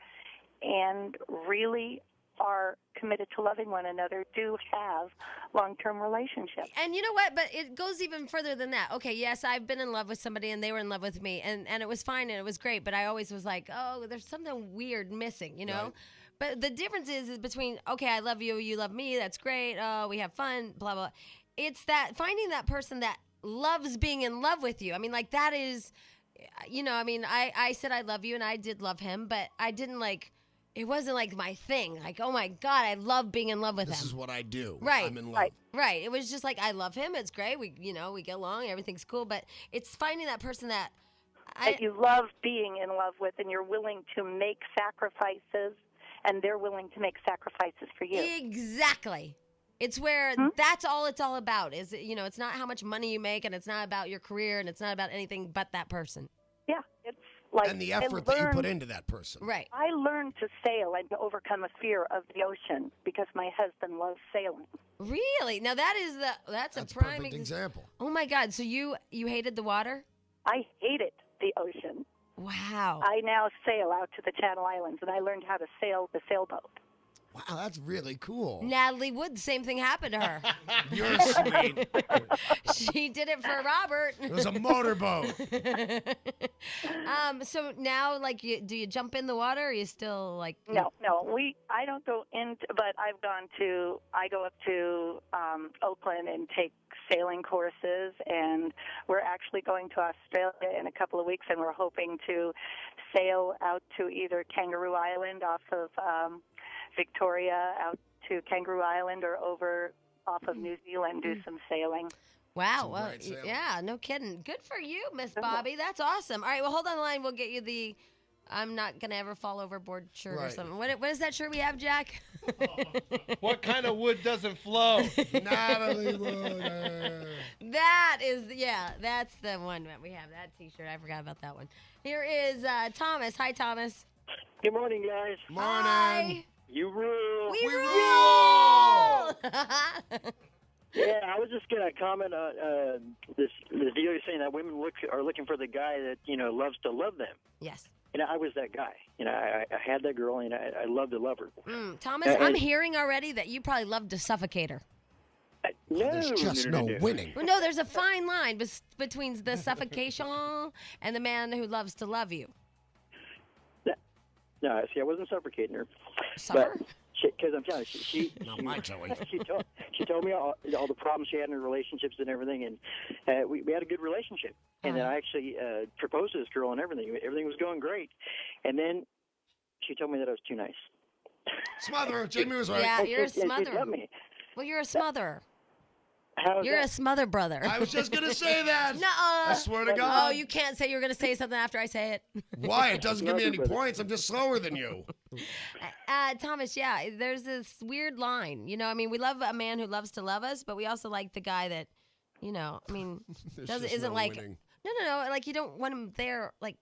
and really are committed to loving one another do have long-term relationships. And you know what? But it goes even further than that. Okay, yes, I've been in love with somebody and they were in love with me, and it was fine and it was great, but I always was like, oh, there's something weird missing, you know? Right. But the difference is between, okay, I love you, you love me, that's great, oh, we have fun, blah, blah. It's that finding that person that loves being in love with you. I mean, like, that is, I said I love you, and I did love him, but I didn't, like, it wasn't like my thing. Like, oh my God, I love being in love with him. This is what I do. Right. I'm in love. Right. It was just like, I love him. It's great. We get along. Everything's cool. But it's finding that person that you love being in love with, and you're willing to make sacrifices, and they're willing to make sacrifices for you. Exactly. It's where that's all it's all about. Is it's not how much money you make, and it's not about your career, and it's not about anything but that person. Yeah, it's like and the effort that you put into that person. Right. I learned to sail and to overcome a fear of the ocean because my husband loves sailing. Really? Now that's a a prime perfect example. Oh my God! So you hated the water? I hated the ocean. Wow. I now sail out to the Channel Islands, and I learned how to sail the sailboat. Wow, that's really cool. Natalie Wood, same thing happened to her. You're sweet. She did it for Robert. It was a motorboat. So now, like, do you jump in the water, or are you still like? No, I don't go into, but I go up to Oakland and take sailing courses, and we're actually going to Australia in a couple of weeks, and we're hoping to sail out to either Kangaroo Island off of Victoria, out to Kangaroo Island, or over off of New Zealand, do some sailing. Wow. Well, yeah, no kidding. Good for you, Miss Bobby. That's awesome. All right, well, hold on the line. We'll get you the I'm not going to ever fall overboard shirt or something. What is that shirt we have, Jack? What kind of wood doesn't flow? Natalie Wood. That is, that's the one that we have, that T-shirt. I forgot about that one. Here is Thomas. Hi, Thomas. Good morning, guys. Morning. Hi. You rule. We rule! Yeah, I was just gonna comment on this deal you're saying that women are looking for the guy that loves to love them. Yes. I was that guy. I had that girl, and I loved to love her. Thomas, I'm hearing already that you probably loved to suffocate her. There's just no winning. Well, no, there's a fine line between the suffocation and the man who loves to love you. No, see, I wasn't suffocating her. Summer? Because I'm telling you, she told me all the problems she had in her relationships and everything, and we had a good relationship. And then I actually proposed to this girl and everything. Everything was going great. And then she told me that I was too nice. Smotherer. Jamie was right. Yeah, you're a She smotherer. dumped me. Well, you're a smotherer. How's You're that? a smother brother. I was just going to say that. Nuh-uh. I swear to God. Oh, you can't say you're going to say something after I say it. Why? It doesn't give me any points. I'm just slower than you. Thomas, there's this weird line. We love a man who loves to love us, but we also like the guy that, isn't like, winning. No, like you don't want him there, like,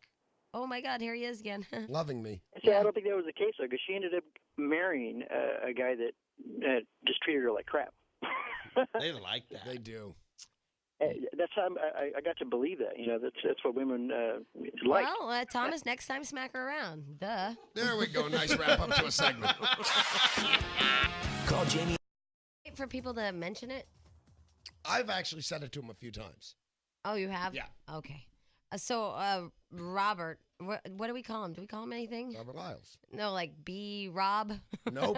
oh my God, here he is again. Loving me. See, I don't think that was the case, though, because she ended up marrying a guy that just treated her like crap. They like that. They do. That's how I got to believe that. That's what women like. Well, Thomas, next time smack her around. Duh. There we go. Nice wrap up to a segment. Call Jamie. Wait for people to mention it. I've actually said it to him a few times. Oh, you have? Yeah. Okay. Robert, what do we call him? Do we call him anything? Robert Lyles. No, like B. Rob? Nope.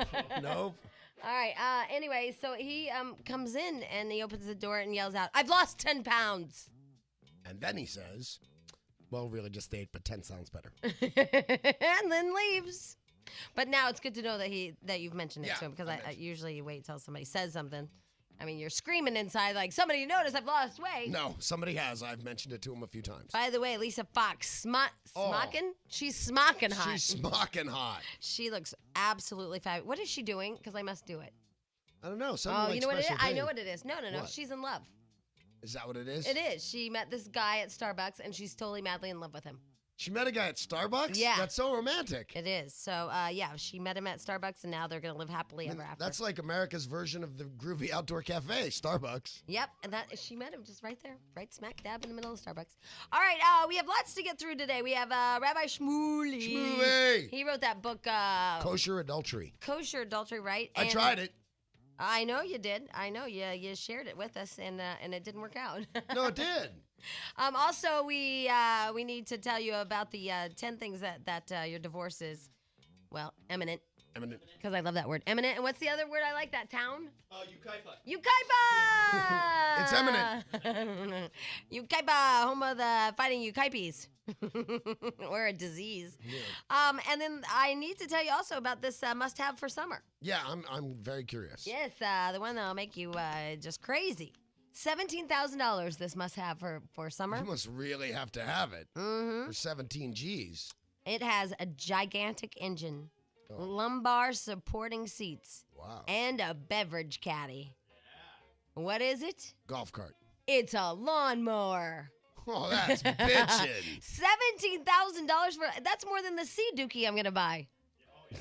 All right. Anyway, so he comes in and he opens the door and yells out, "I've lost 10 pounds." And then he says, well, really just 8, but 10 sounds better. And then leaves. But now it's good to know that you've mentioned it to him, because I usually wait till somebody says something. I mean, you're screaming inside like, somebody notice I've lost weight. No, somebody has. I've mentioned it to him a few times. By the way, Lisa Fox, smocking? She's smocking hot. She's smocking hot. She looks absolutely fabulous. What is she doing? Because I must do it. I don't know. You know what it is? I know what it is. No. What? She's in love. Is that what it is? It is. She met this guy at Starbucks, and she's totally madly in love with him. She met a guy at Starbucks? Yeah. That's so romantic. It is. So, she met him at Starbucks, and now they're going to live happily ever after. That's like America's version of the groovy outdoor cafe, Starbucks. Yep, and she met him just right there, right smack dab in the middle of Starbucks. All right, we have lots to get through today. We have Rabbi Shmuley. Shmuley! He wrote that book. Kosher Adultery. Kosher Adultery, right? I tried it. I know you did. I know you shared it with us, and it didn't work out. No, it did. Also, we need to tell you about the 10 things that your divorce is, well, imminent. Imminent. Because I love that word, imminent. And what's the other word I like? That town? Ukaipa. Ukaipa! It's imminent. Ukaipa, home of the fighting Ukaipis. Or a disease. Yeah. And then I need to tell you also about this must-have for summer. Yeah, I'm very curious. Yes, the one that'll make you just crazy. $17,000 this must-have for summer. You must really have to have it. Mm-hmm. For 17 G's. It has a gigantic engine, lumbar supporting seats, and a beverage caddy. Yeah. What is it? Golf cart. It's a lawnmower. Oh, that's bitchin'. $17,000 that's more than the Sea Dookie I'm gonna buy.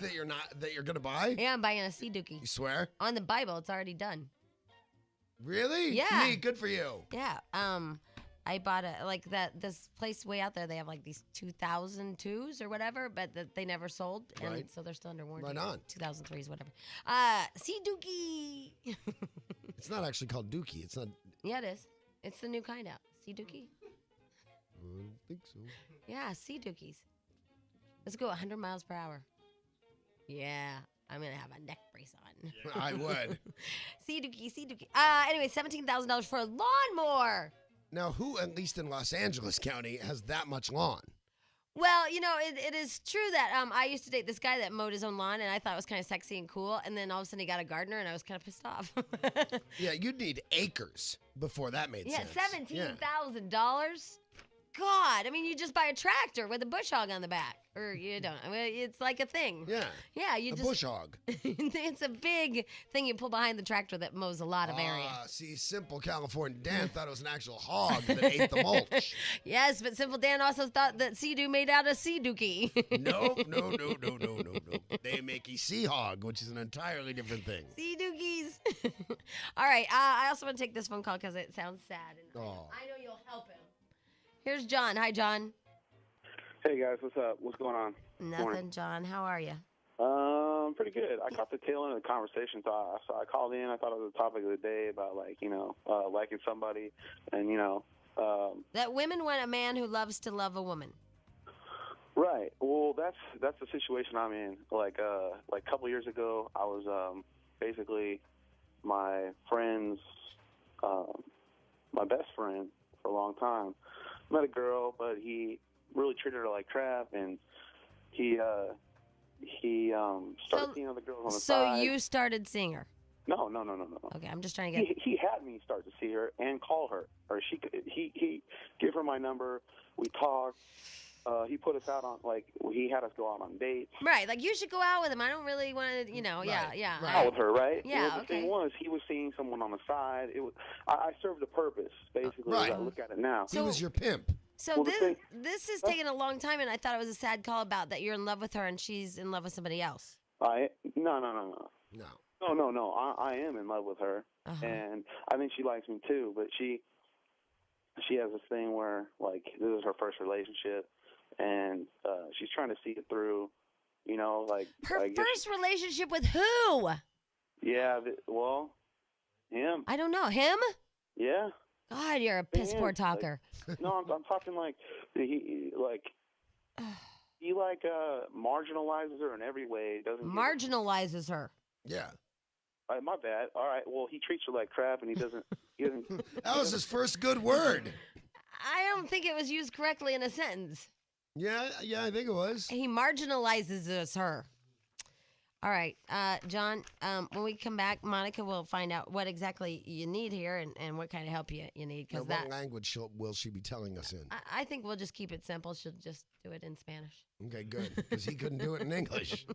That you're gonna buy? Yeah, I'm buying a Sea Dookie. You swear? On the Bible, it's already done. Really? Yeah. Neat, good for you. Yeah. I bought this place way out there. They have like these 2002s or whatever, but they never sold, and Right. so they're still under warranty. Right on. 2003s, whatever. Sea Dookie. It's not actually called Dookie. It's not. Yeah, it is. It's the new kind out. Sea Dookie. I don't think so. Yeah, Sea Dookies. Let's go 100 miles per hour. Yeah, I'm gonna have a neck brace on. I would. Sea Dookie, Sea Dookie. Anyway, $17,000 for a lawnmower. Now, who, at least in Los Angeles County, has that much lawn? Well, you know, it is true that I used to date this guy that mowed his own lawn, and I thought it was kind of sexy and cool. And then all of a sudden, he got a gardener, and I was kind of pissed off. Yeah, you'd need acres before that made Yeah, sense. $17,000. God, I mean, you just buy a tractor with a bush hog on the back, or you don't. I mean, it's like a thing. Yeah. Yeah, you A just bush hog. It's a big thing you pull behind the tractor that mows a lot of area. See, simple California Dan thought it was an actual hog that ate the mulch. Yes, but Simple Dan also thought that Sea-Doo made out of Sea Dookie. No. They make a sea hog, which is an entirely different thing. Sea Dookies. All right, I also want to take this phone call because it sounds sad. And Oh. I know you'll help him. Here's John. Hi, John. Hey guys, what's up? What's going on? Nothing, Morning. John. How are you? Pretty good. I caught the tail end of the conversation, so I called in. I thought it was the topic of the day about liking somebody, and That women want a man who loves to love a woman. Right. Well, that's the situation I'm in. Like a couple years ago, I was basically my friend's my best friend for a long time. Met a girl, but he really treated her like crap, and he started seeing other girls on the side. So you started seeing her? No. Okay, I'm just trying to get. He had me start to see her and call her, or he give her my number. We talked. He put us out on he had us go out on dates. Right, like you should go out with him. I don't really want to, Right. yeah. Out with her, right? Yeah, Well, the thing was, he was seeing someone on the side. It was I served a purpose, basically. Right. As I look at it now. He was your pimp. So Well, the thing- this is taking a long time, and I thought it was a sad call about that you're in love with her and she's in love with somebody else. No. No. I am in love with her, Uh-huh. and I think she likes me too. But she has this thing where this is her first relationship, and she's trying to see it through. Her I guess first relationship with who? Yeah. Him. I don't know. Him? Yeah. God, you're a piss poor Him. talker. No, I'm talking he marginalizes her in every way. Doesn't Marginalizes her. Yeah. My bad. All right. Well, he treats her like crap, and he doesn't. That was his first good word. I don't think it was used correctly in a sentence. Yeah, I think it was. He marginalizes her. All right, John, when we come back, Monica will find out what exactly you need here and what kind of help you need. Now, Because what language will she be telling us in? I think we'll just keep it simple. She'll just do it in Spanish. Okay, good, because he couldn't do it in English.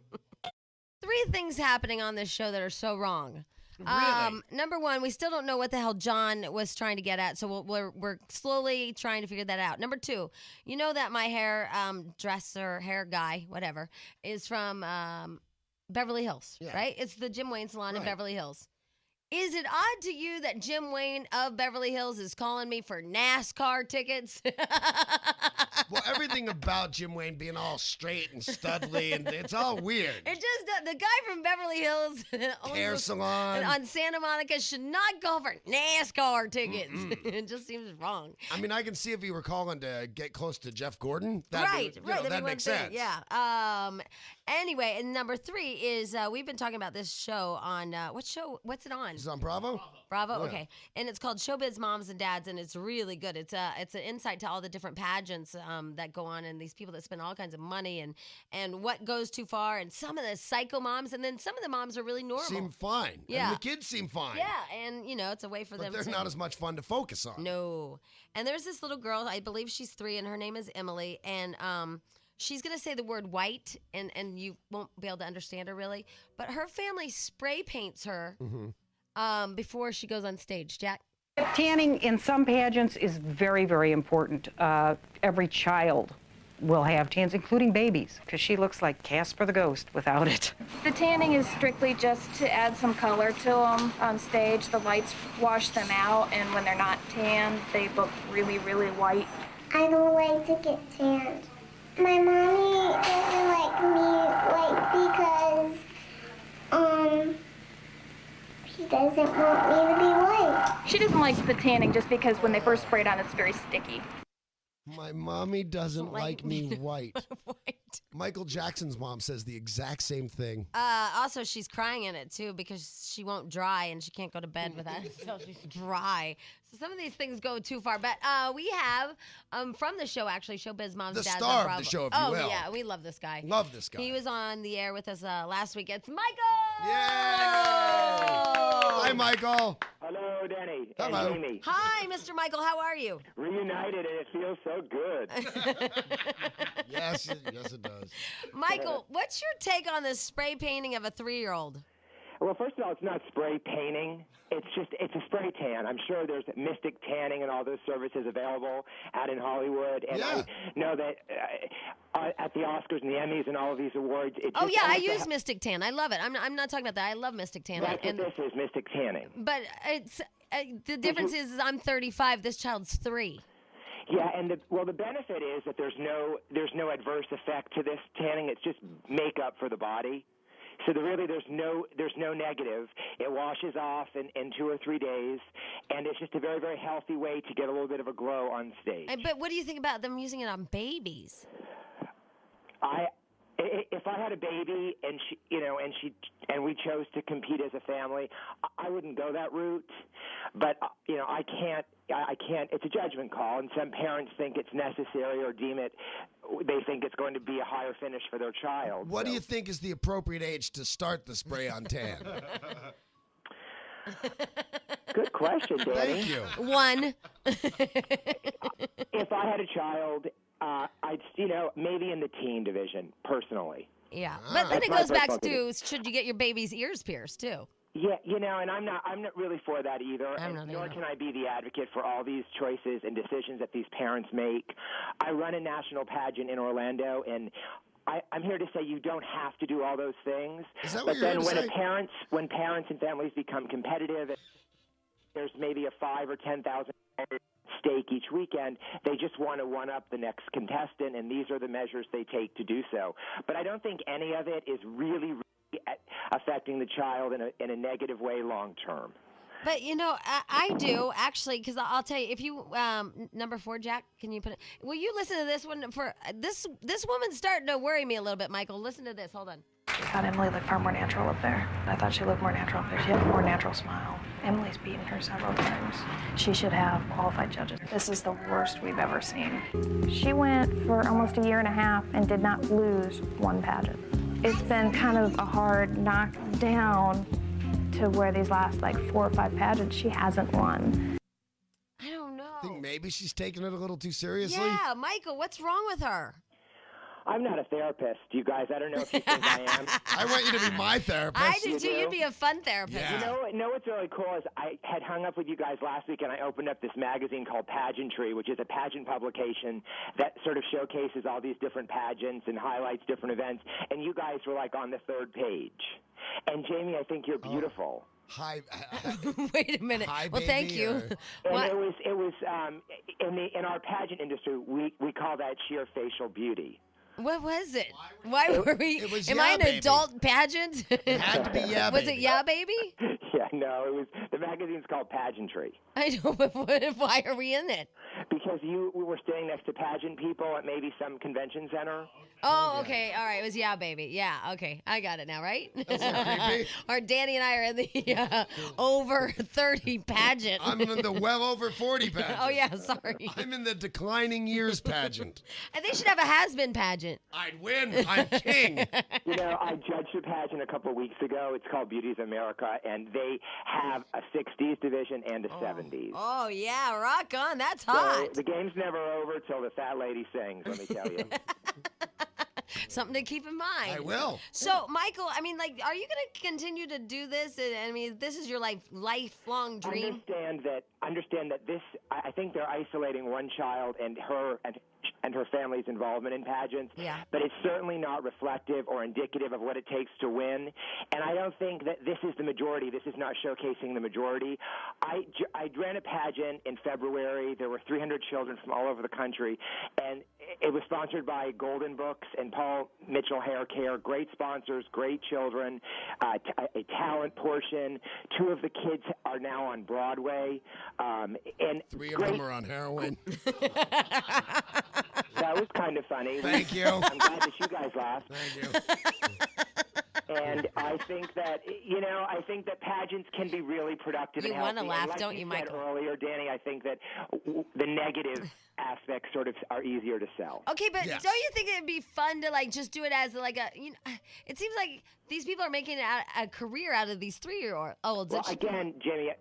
3 things happening on this show that are so wrong. Really? Number one, we still don't know what the hell John was trying to get at, so we're slowly trying to figure that out. Number 2, you know that my hair hair guy, whatever, is from Beverly Hills, right? It's the Jim Wayne salon in Beverly Hills. Is it odd to you that Jim Wayne of Beverly Hills is calling me for NASCAR tickets? Well, everything about Jim Wayne being all straight and studly, and it's all weird. It just, the guy from Beverly Hills owns Hair a- salon. on Santa Monica should not go for NASCAR tickets. It just seems wrong. I mean, I can see if he were calling to get close to Jeff Gordon. Right. That that'd be makes one thing, sense. Yeah. Anyway, and number 3 is we've been talking about this show on what show? What's it on? Is it on Bravo? Bravo. Yeah. Okay, and it's called Showbiz Moms and Dads, and it's really good. It's an insight to all the different pageants that go on, and these people that spend all kinds of money, and what goes too far, and some of the psycho moms, and then some of the moms are really normal. Seem fine. Yeah. And the kids seem fine. Yeah, and it's a way for But them. they're to not as much fun to focus on. No. And there's this little girl, I believe she's 3, and her name is Emily, and she's going to say the word white, and you won't be able to understand her really, but her family spray paints her before she goes on stage. Jack? Tanning in some pageants is very, very important. Every child will have tans, including babies, because she looks like Casper the Ghost without it. The tanning is strictly just to add some color to them on stage. The lights wash them out, and when they're not tanned, they look really, really white. I don't like to get tanned. My mommy doesn't like me, because, she doesn't want me to be white. She doesn't like the tanning just because when they first spray it on, it's very sticky. My mommy doesn't like me white. Michael Jackson's mom says the exact same thing. Also, she's crying in it, too, because she won't dry and she can't go to bed without it until she's dry. So some of these things go too far. But we have, from the show, actually, Showbiz Moms, The Dads star on of Bravo. the show, if you will. Oh, yeah, we love this guy. Love this guy. He was on the air with us last week. It's Michael! Hi, Michael. Hello, Danny. Hello. And Amy. Hi, Mr. Michael. How are you? Reunited, and it feels so good. Yes, it does. Michael, what's your take on this spray painting of a 3-year-old? Well, first of all, it's not spray painting. It's a spray tan. I'm sure there's Mystic Tanning and all those services available out in Hollywood. And I know that at the Oscars and the Emmys and all of these awards. I use Mystic Tan. I love it. I'm not talking about that. I love Mystic Tan. That's what this is, Mystic Tanning. But it's the difference is I'm 35. This child's 3. Yeah, and the benefit is that there's no adverse effect to this tanning. It's just makeup for the body. So there's no negative. It washes off in 2 or 3 days, and it's just a very, very healthy way to get a little bit of a glow on stage. But what do you think about them using it on babies? If I had a baby and we chose to compete as a family, I wouldn't go that route. But I can't. It's a judgment call, and some parents think it's necessary or they think it's going to be a higher finish for their child. What do you think is the appropriate age to start the spray on tan? Good question, Danny. Thank you. 1. If I had a child, I'd maybe in the teen division, personally. Yeah, but then it goes back to should you get your baby's ears pierced too? Yeah, and I'm not really for that either. Nor can I be the advocate for all these choices and decisions that these parents make. I run a national pageant in Orlando, and I'm here to say you don't have to do all those things. Is that but what you're then here to when parents and families become competitive, there's maybe a $5,000 or $10,000 stake each weekend. They just want to one-up the next contestant, and these are the measures they take to do so. But I don't think any of it is really affecting the child in a negative way long term. But I do actually, because I'll tell you, if you number 4, Jack, can you put it? Will you listen to this one? For this woman's starting to worry me a little bit, Michael. Listen to this. Hold on. I thought Emily looked far more natural up there. I thought she looked more natural up there. She had a more natural smile. Emily's beaten her several times. She should have qualified judges. This is the worst we've ever seen. She went for almost a year and a half and did not lose one pageant. It's been kind of a hard knock down to where these last 4 or 5 pageants she hasn't won. I don't know. I think maybe she's taking it a little too seriously. Yeah, Michael, what's wrong with her? I'm not a therapist, you guys. I don't know if you think I am. I want you to be my therapist. I do too. You'd be a fun therapist. Yeah. You know what's really cool is I had hung up with you guys last week, and I opened up this magazine called Pageantry, which is a pageant publication that sort of showcases all these different pageants and highlights different events. And you guys were on the 3rd page. And Jamie, I think you're beautiful. Hi. Wait a minute. Hi, well, thank you. And it was in our pageant industry we call that sheer facial beauty. What was it? Why were we? It was Am Yeah I an Baby. adult pageant? It had to be Yeah Was Baby. it Yeah Baby? Yeah, no, it was the magazine's called Pageantry. I know, but why are we in it? Because we were staying next to pageant people at maybe some convention center. Oh, okay. All right. It was Yeah Baby. Yeah. Okay. I got it now, right? creepy. Or Danny and I are in the over 30 pageant. I'm in the well over 40 pageant. Oh, yeah. Sorry. I'm in the declining years pageant. And they should have a has-been pageant. I'd win. I'm king. I judged a pageant a couple of weeks ago. It's called Beauty of America, and they have a 60s division and a 70s. Oh, yeah. Rock on. That's So hot. the game's never over till the fat lady sings, let me tell you. Something to keep in mind. I will. So, Michael, are you going to continue to do this? I mean, this is your lifelong dream. Understand that this. I think they're isolating one child and her, and and her family's involvement in pageants. Yeah. But it's certainly not reflective or indicative of what it takes to win. And I don't think that this is the majority. This is not showcasing the majority. I ran a pageant in February. There were 300 children from all over the country, and it was sponsored by Golden Books and Paul Mitchell Hair Care. Great sponsors, great children, a talent portion. 2 of the kids are now on Broadway. And 3 of them are on heroin. That was kind of funny. Thank you. I'm glad that you guys laughed. Thank you. And I think that, I think that pageants can be really productive You and want to healthy. And laugh, don't you, said Michael? earlier, Danny, I think that the negative aspects sort of are easier to sell. Okay, but don't you think it'd be fun to like just do it as like a, it seems like these people are making a career out of these 3-year-olds. Well, again, Jamie,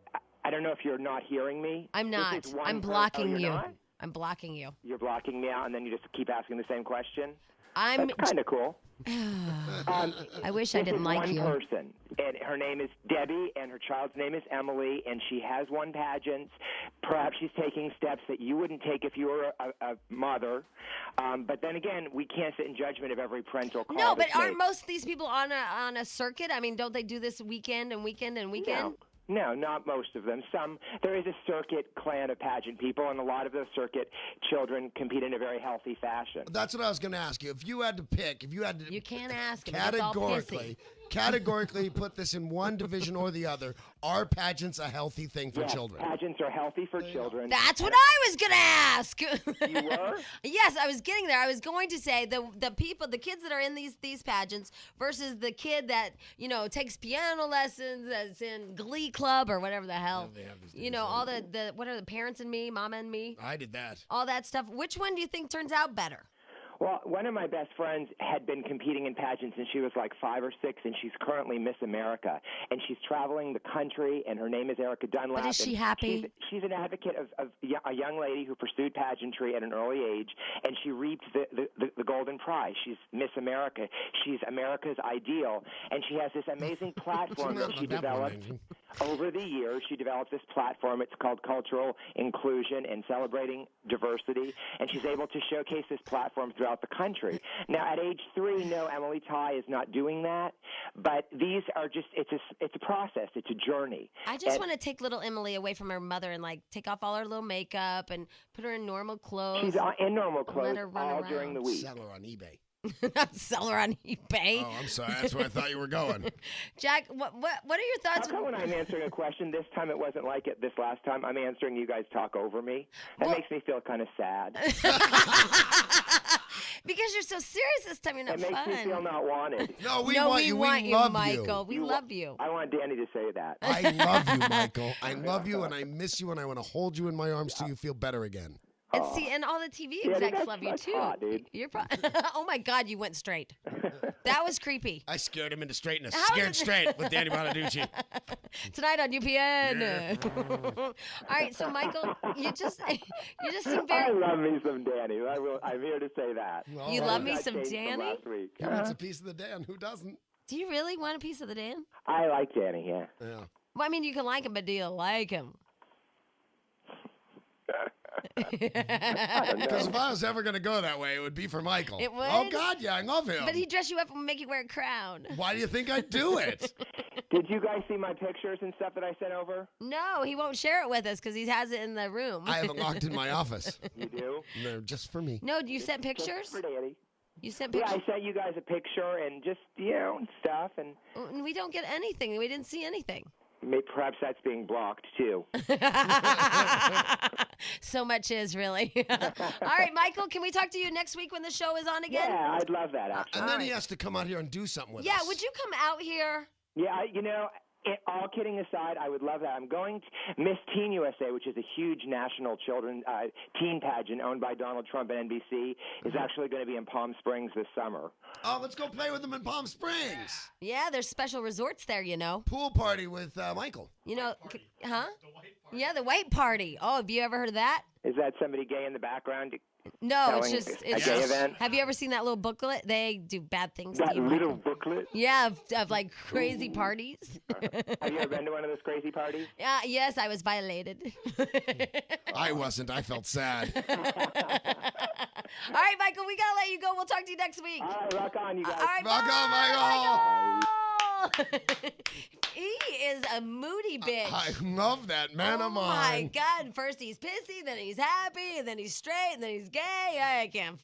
I don't know if you're not hearing me. I'm not. This is one I'm per- blocking oh, you're you. not? I'm blocking you. You're blocking me out, and then you just keep asking the same question? I'm That's kind of cool. I wish I didn't like one you. person, and her name is Debbie, and her child's name is Emily, and she has won pageants. Perhaps she's taking steps that you wouldn't take if you were a mother. But then again, we can't sit in judgment of every parental call. No, but that's aren't made. most of these people on a circuit? I mean, don't they do this weekend and weekend and weekend? No, not most of them. There is a circuit clan of pageant people, and a lot of those circuit children compete in a very healthy fashion. That's what I was going to ask you. If you had to pick, You can't ask him. He gets all pissy. categorically put this in one division or the other, are pageants a healthy thing for Yes, children? Pageants are healthy for children. That's what I was gonna ask. You were? Yes, I was getting there. I was going to say the kids that are in these pageants versus the kid that takes piano lessons, that's in Glee Club or whatever the hell. Yeah, they have these All the what are the Parents and Me, Mama and Me, I did that. all that stuff. Which one do you think turns out better? Well, one of my best friends had been competing in pageants since she was like 5 or 6, and she's currently Miss America. And she's traveling the country, and her name is Erica Dunlap. But is she and happy? She's an advocate of a young lady who pursued pageantry at an early age, and she reaped the golden prize. She's Miss America. She's America's ideal, and she has this amazing platform that she developed. Over the years, she developed this platform. It's called Cultural Inclusion and Celebrating Diversity, and she's able to showcase this platform throughout the country. Now, at age 3, no, Emily Ty is not doing that, but these are just, it's a process. It's a journey. I just want to take little Emily away from her mother and like take off all her little makeup and put her in normal clothes. She's in normal Let clothes her run all around. during the week. Sell her on eBay. Sell her on eBay. Oh, I'm sorry. That's where I thought you were going. Jack, what are your thoughts? How come when I'm answering a question this time it wasn't like it this last time? I'm answering, you guys talk over me. That makes me feel kind of sad. Because you're so serious this time, you're not It makes fun. me feel not wanted. No, we no, want we you. want We you, love Michael. We you. love you. I want Danny to say that. I love you, Michael. I love you, and I miss you, and I want to hold you in my arms till you feel better again. And see, and all the TV Yeah, execs that's- love you that's too. hot, dude. You're oh my God, you went straight. That was creepy. I scared him into straightness. How Scared is it- straight with Danny Bonaducci. Tonight on UPN. All right, so Michael, you just seem I very. love me some Danny. I'm here to say that. You All love right. me some Changed from Danny? last week. He wants a piece of the Dan. Who doesn't? Do you really want a piece of the Dan? I like Danny, yeah. Yeah. Well, I mean, you can like him, but do you like him? Because if I was ever going to go that way, it would be for Michael. It would? Oh, God, yeah, I love him. But he'd dress you up and make you wear a crown. Why do you think I'd do it? Did you guys see my pictures and stuff that I sent over? No, he won't share it with us because he has it in the room. I have it locked in my office. You do? They're just for me. No, you sent pictures? For Danny. You sent Yeah, pictures? I sent you guys a picture and just, stuff. And We don't get anything. We didn't see anything. perhaps that's being blocked, too. So much is really. All right, Michael, can we talk to you next week when the show is on again? Yeah, I'd love that, actually. And then he has to come out here and do something with Yeah, us. would you come out here? Yeah, all kidding aside, I would love that. I'm going to Miss Teen USA, which is a huge national children teen pageant owned by Donald Trump and NBC, is actually going to be in Palm Springs this summer. Oh, let's go play with them in Palm Springs. Yeah, there's special resorts there, Pool party with Michael. Huh? Yeah, the white party. Oh, have you ever heard of that? Is that somebody gay in the background? No, it's telling just a gay event? Have you ever seen that little booklet? They do bad things That to you. little Michael. booklet? Yeah, of like crazy parties. Have you ever been to one of those crazy parties? Yes, I was violated. I wasn't. I felt sad. All right, Michael, we gotta let you go. We'll talk to you next week. All right, rock on, you guys. All right, Rock on, Michael. He is a moody bitch. I love that man of Oh my mine. God! First he's pissy, then he's happy, and then he's straight, and then he's gay. I can't